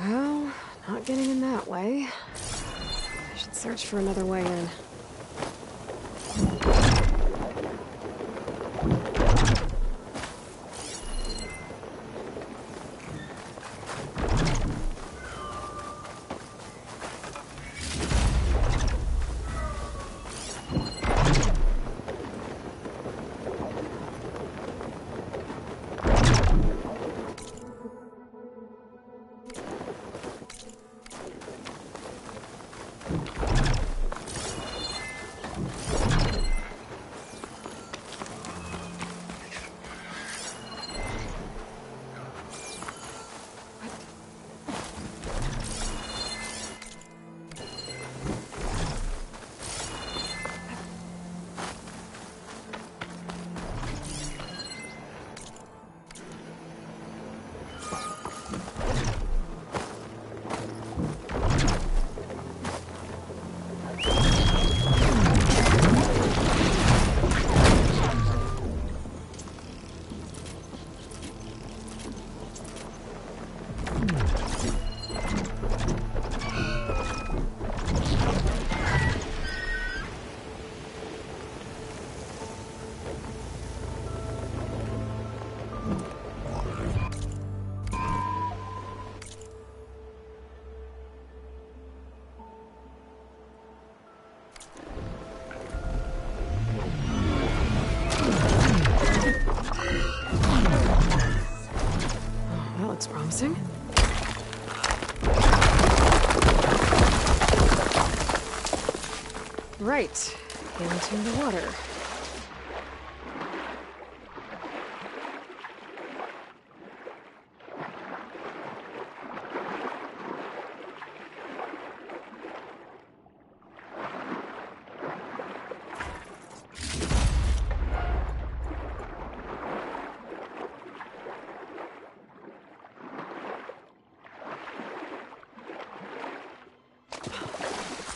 [SPEAKER 1] Well, not getting in that way. I should search for another way in. Promising. Right, into the water.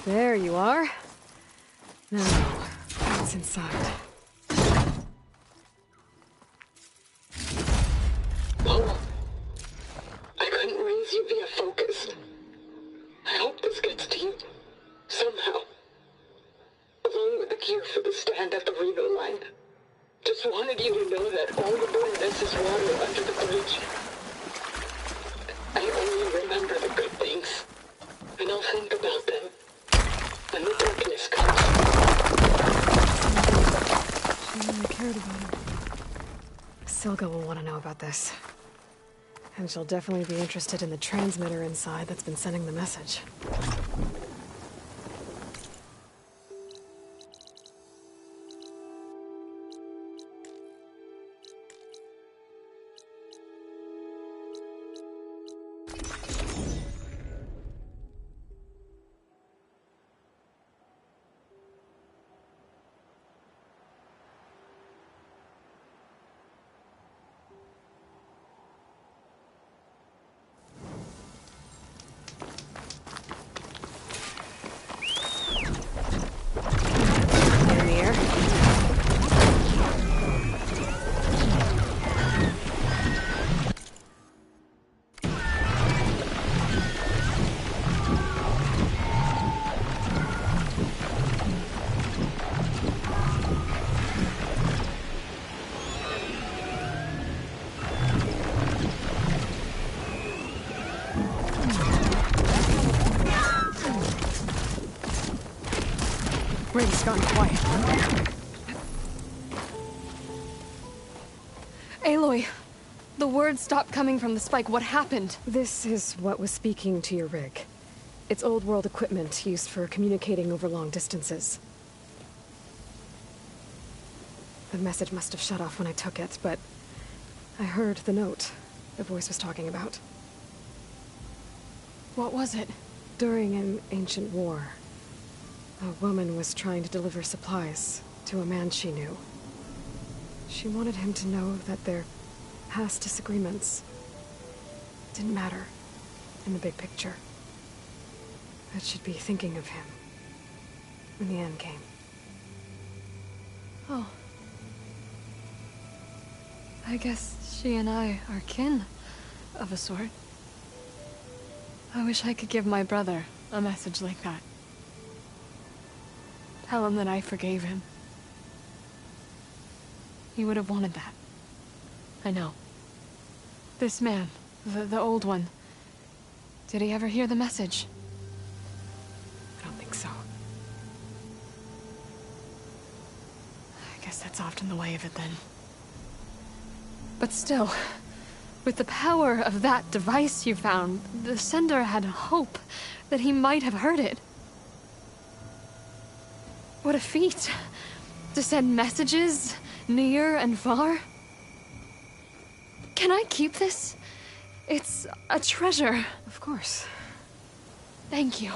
[SPEAKER 1] There you are. Now, what's inside?
[SPEAKER 11] Paula, I couldn't raise you via focus. I hope this gets to you, somehow. Along with the gear for the stand at the Reno line. Just wanted you to know that all the bitterness is water under the bridge. I only remember the good things, and I'll think about them when the darkness comes.
[SPEAKER 1] She really cared about him. Silga will want to know about this. And she'll definitely be interested in the transmitter inside that's been sending the message.
[SPEAKER 5] Ring's gone quiet. Aloy, the words stopped coming from the spike. What happened?
[SPEAKER 1] This is what was speaking to your rig. It's old world equipment used for communicating over long distances. The message must have shut off when I took it, but I heard the note the voice was talking about.
[SPEAKER 5] What was it?
[SPEAKER 1] During an ancient war, a woman was trying to deliver supplies to a man she knew. She wanted him to know that their past disagreements didn't matter in the big picture. That she'd be thinking of him when the end came.
[SPEAKER 5] Oh. I guess she and I are kin, of a sort. I wish I could give my brother a message like that. Tell him that I forgave him. He would have wanted that. I know. This man, the old one, did he ever hear the message?
[SPEAKER 1] I don't think so.
[SPEAKER 5] I guess that's often the way of it then. But still, with the power of that device you found, the sender had hope that he might have heard it. What a feat! To send messages near and far. Can I keep this? It's a treasure.
[SPEAKER 1] Of course.
[SPEAKER 5] Thank you.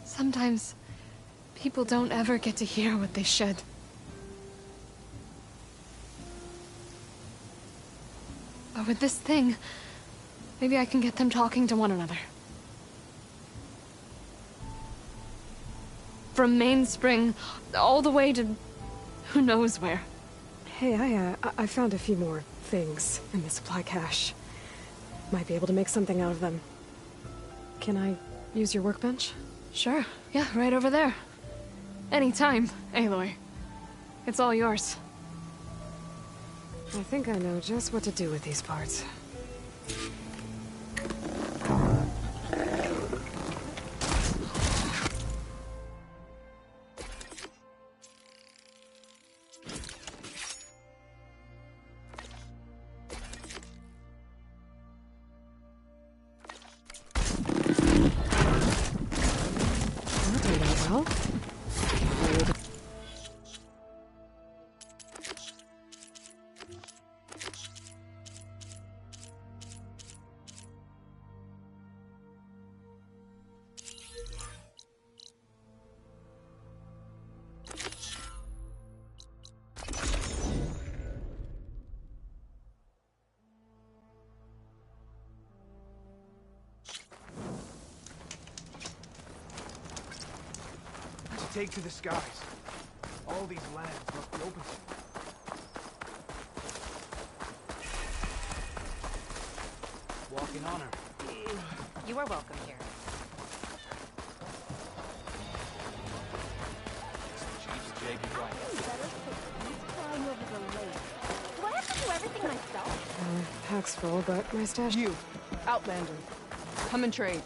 [SPEAKER 5] Sometimes people don't ever get to hear what they should. But with this thing, maybe I can get them talking to one another. From Mainspring, all the way to who knows where.
[SPEAKER 1] Hey, I found a few more things in the supply cache. Might be able to make something out of them. Can I use your workbench?
[SPEAKER 5] Sure. Yeah, right over there. Anytime, Aloy. It's all yours.
[SPEAKER 1] I think I know just what to do with these parts.
[SPEAKER 13] Take to the skies. All these lands must be open to you. Walking on her.
[SPEAKER 2] You are welcome here. Do I have to do everything myself?
[SPEAKER 1] Pack's full, but my stash...
[SPEAKER 14] You, Outlander. Come and trade.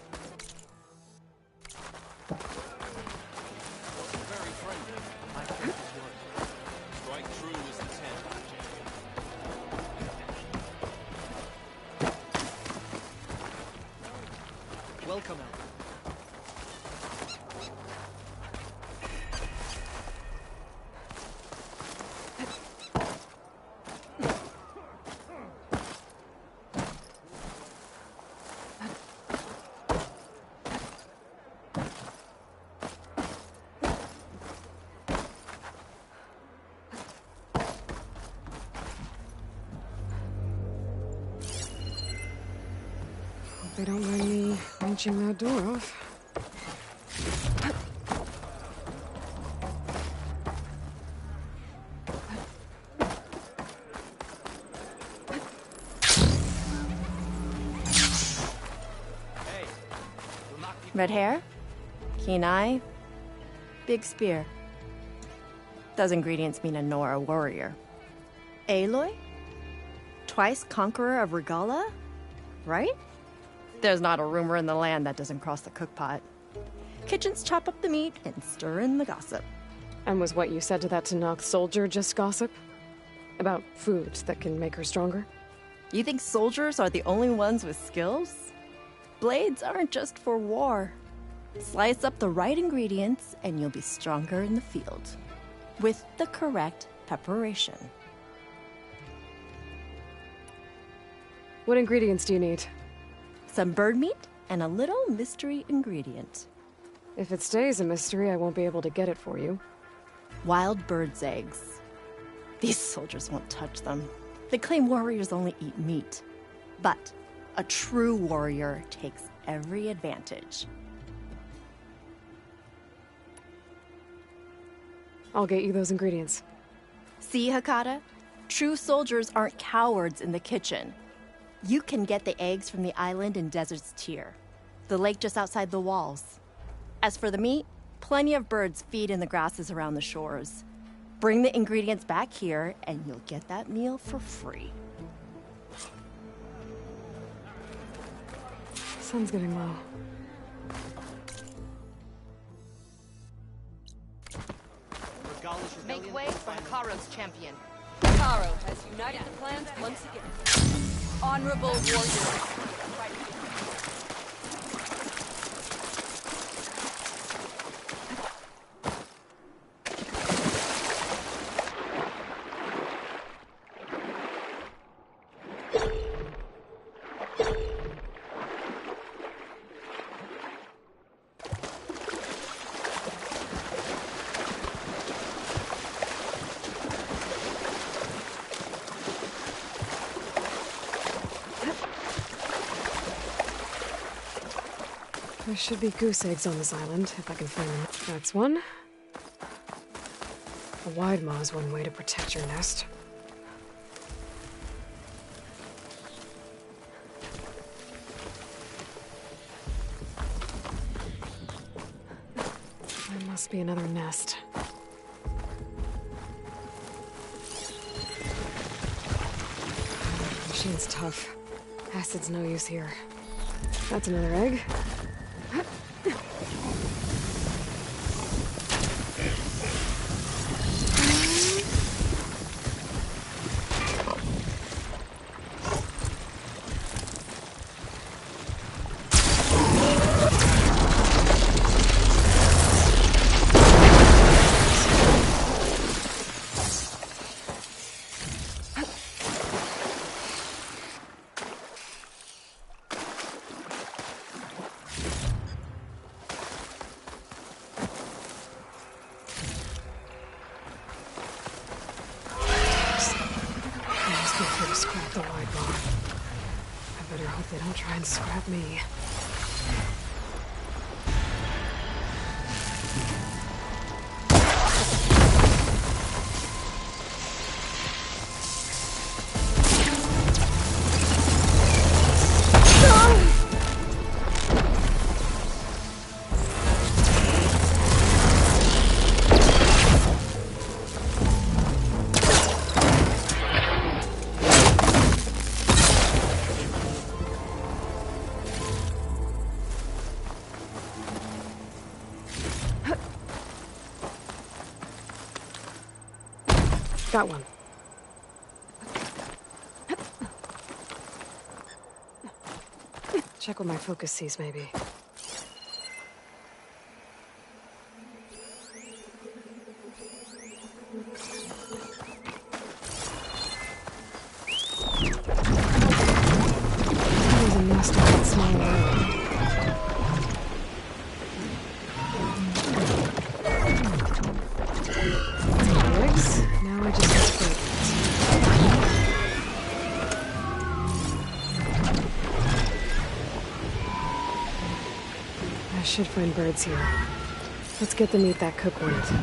[SPEAKER 13] Welcome out.
[SPEAKER 1] They don't mind me wrenching that door off.
[SPEAKER 2] Red hair, keen eye, big spear. Those ingredients mean a Nora warrior. Aloy? Twice conqueror of Regalla? Right? There's not a rumor in the land that doesn't cross the cookpot. Kitchens chop up the meat and stir in the gossip.
[SPEAKER 1] And was what you said to that Tenakth soldier just gossip? About foods that can make her stronger?
[SPEAKER 15] You think soldiers are the only ones with skills? Blades aren't just for war. Slice up the right ingredients and you'll be stronger in the field. With the correct preparation.
[SPEAKER 1] What ingredients do you need?
[SPEAKER 15] Some bird meat and a little mystery ingredient.
[SPEAKER 1] If it stays a mystery, I won't be able to get it for you.
[SPEAKER 15] Wild bird's eggs. These soldiers won't touch them. They claim warriors only eat meat. But a true warrior takes every advantage.
[SPEAKER 1] I'll get you those ingredients.
[SPEAKER 15] See, Hakata? True soldiers aren't cowards in the kitchen. You can get the eggs from the island in Desert's Tier, the lake just outside the walls. As for the meat, plenty of birds feed in the grasses around the shores. Bring the ingredients back here, and you'll get that meal for free.
[SPEAKER 1] Sun's getting low.
[SPEAKER 14] Make way for Hikaru's champion. Hikaru has united the clans once again. Honorable warriors.
[SPEAKER 1] There should be goose eggs on this island, if I can find them. That's one. A wide maw is one way to protect your nest. There must be another nest. Machine's tough. Acid's no use here. That's another egg. Scrap the wide bar. I better hope they don't try and scrap me. Got one. Check what my focus sees, maybe. There's a nest on that small island. Now I just have to break it. I should find birds here. Let's get them eat that cook wanted.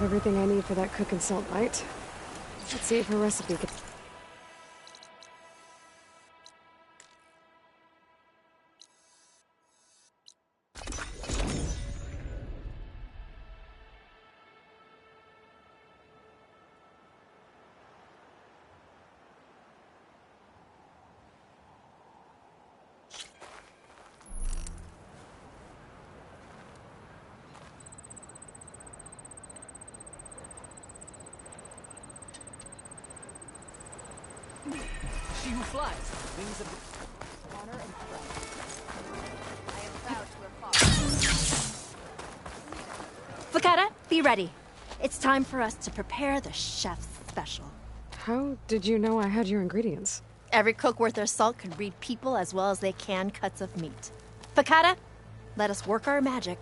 [SPEAKER 1] everything I need for that cook and salt bite. Let's see if her recipe could...
[SPEAKER 14] She who flies, wings of honor and pride. I am proud to have fought.
[SPEAKER 15] Fakata, be ready. It's time for us to prepare the chef's special.
[SPEAKER 1] How did you know I had your ingredients?
[SPEAKER 15] Every cook worth their salt can read people as well as they can cuts of meat. Fakata, let us work our magic.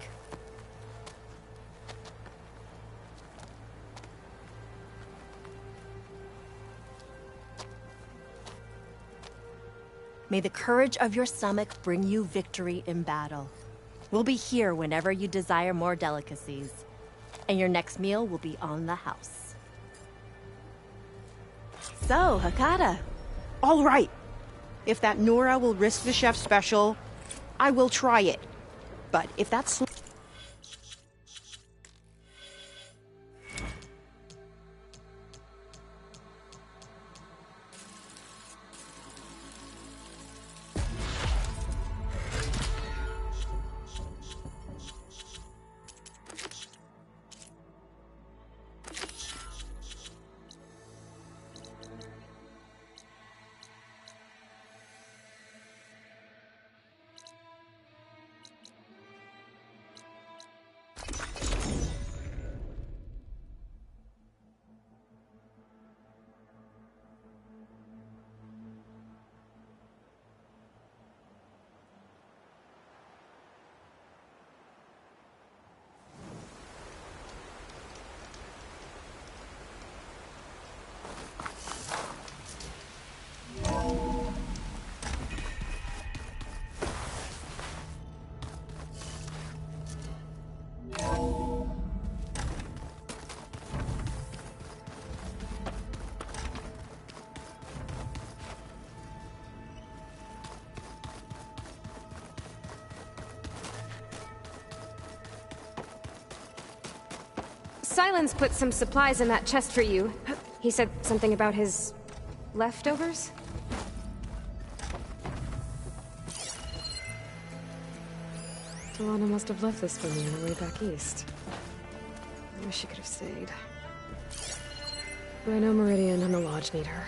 [SPEAKER 15] May the courage of your stomach bring you victory in battle. We'll be here whenever you desire more delicacies. And your next meal will be on the house.
[SPEAKER 16] So, Hakata. All right. If that Nora will risk the chef special, I will try it. But if that's...
[SPEAKER 17] Silence put some supplies in that chest for you. He said something about his... leftovers?
[SPEAKER 1] Delana must have left this for me on her way back east. I wish she could have stayed. But I know Meridian and the Lodge need her.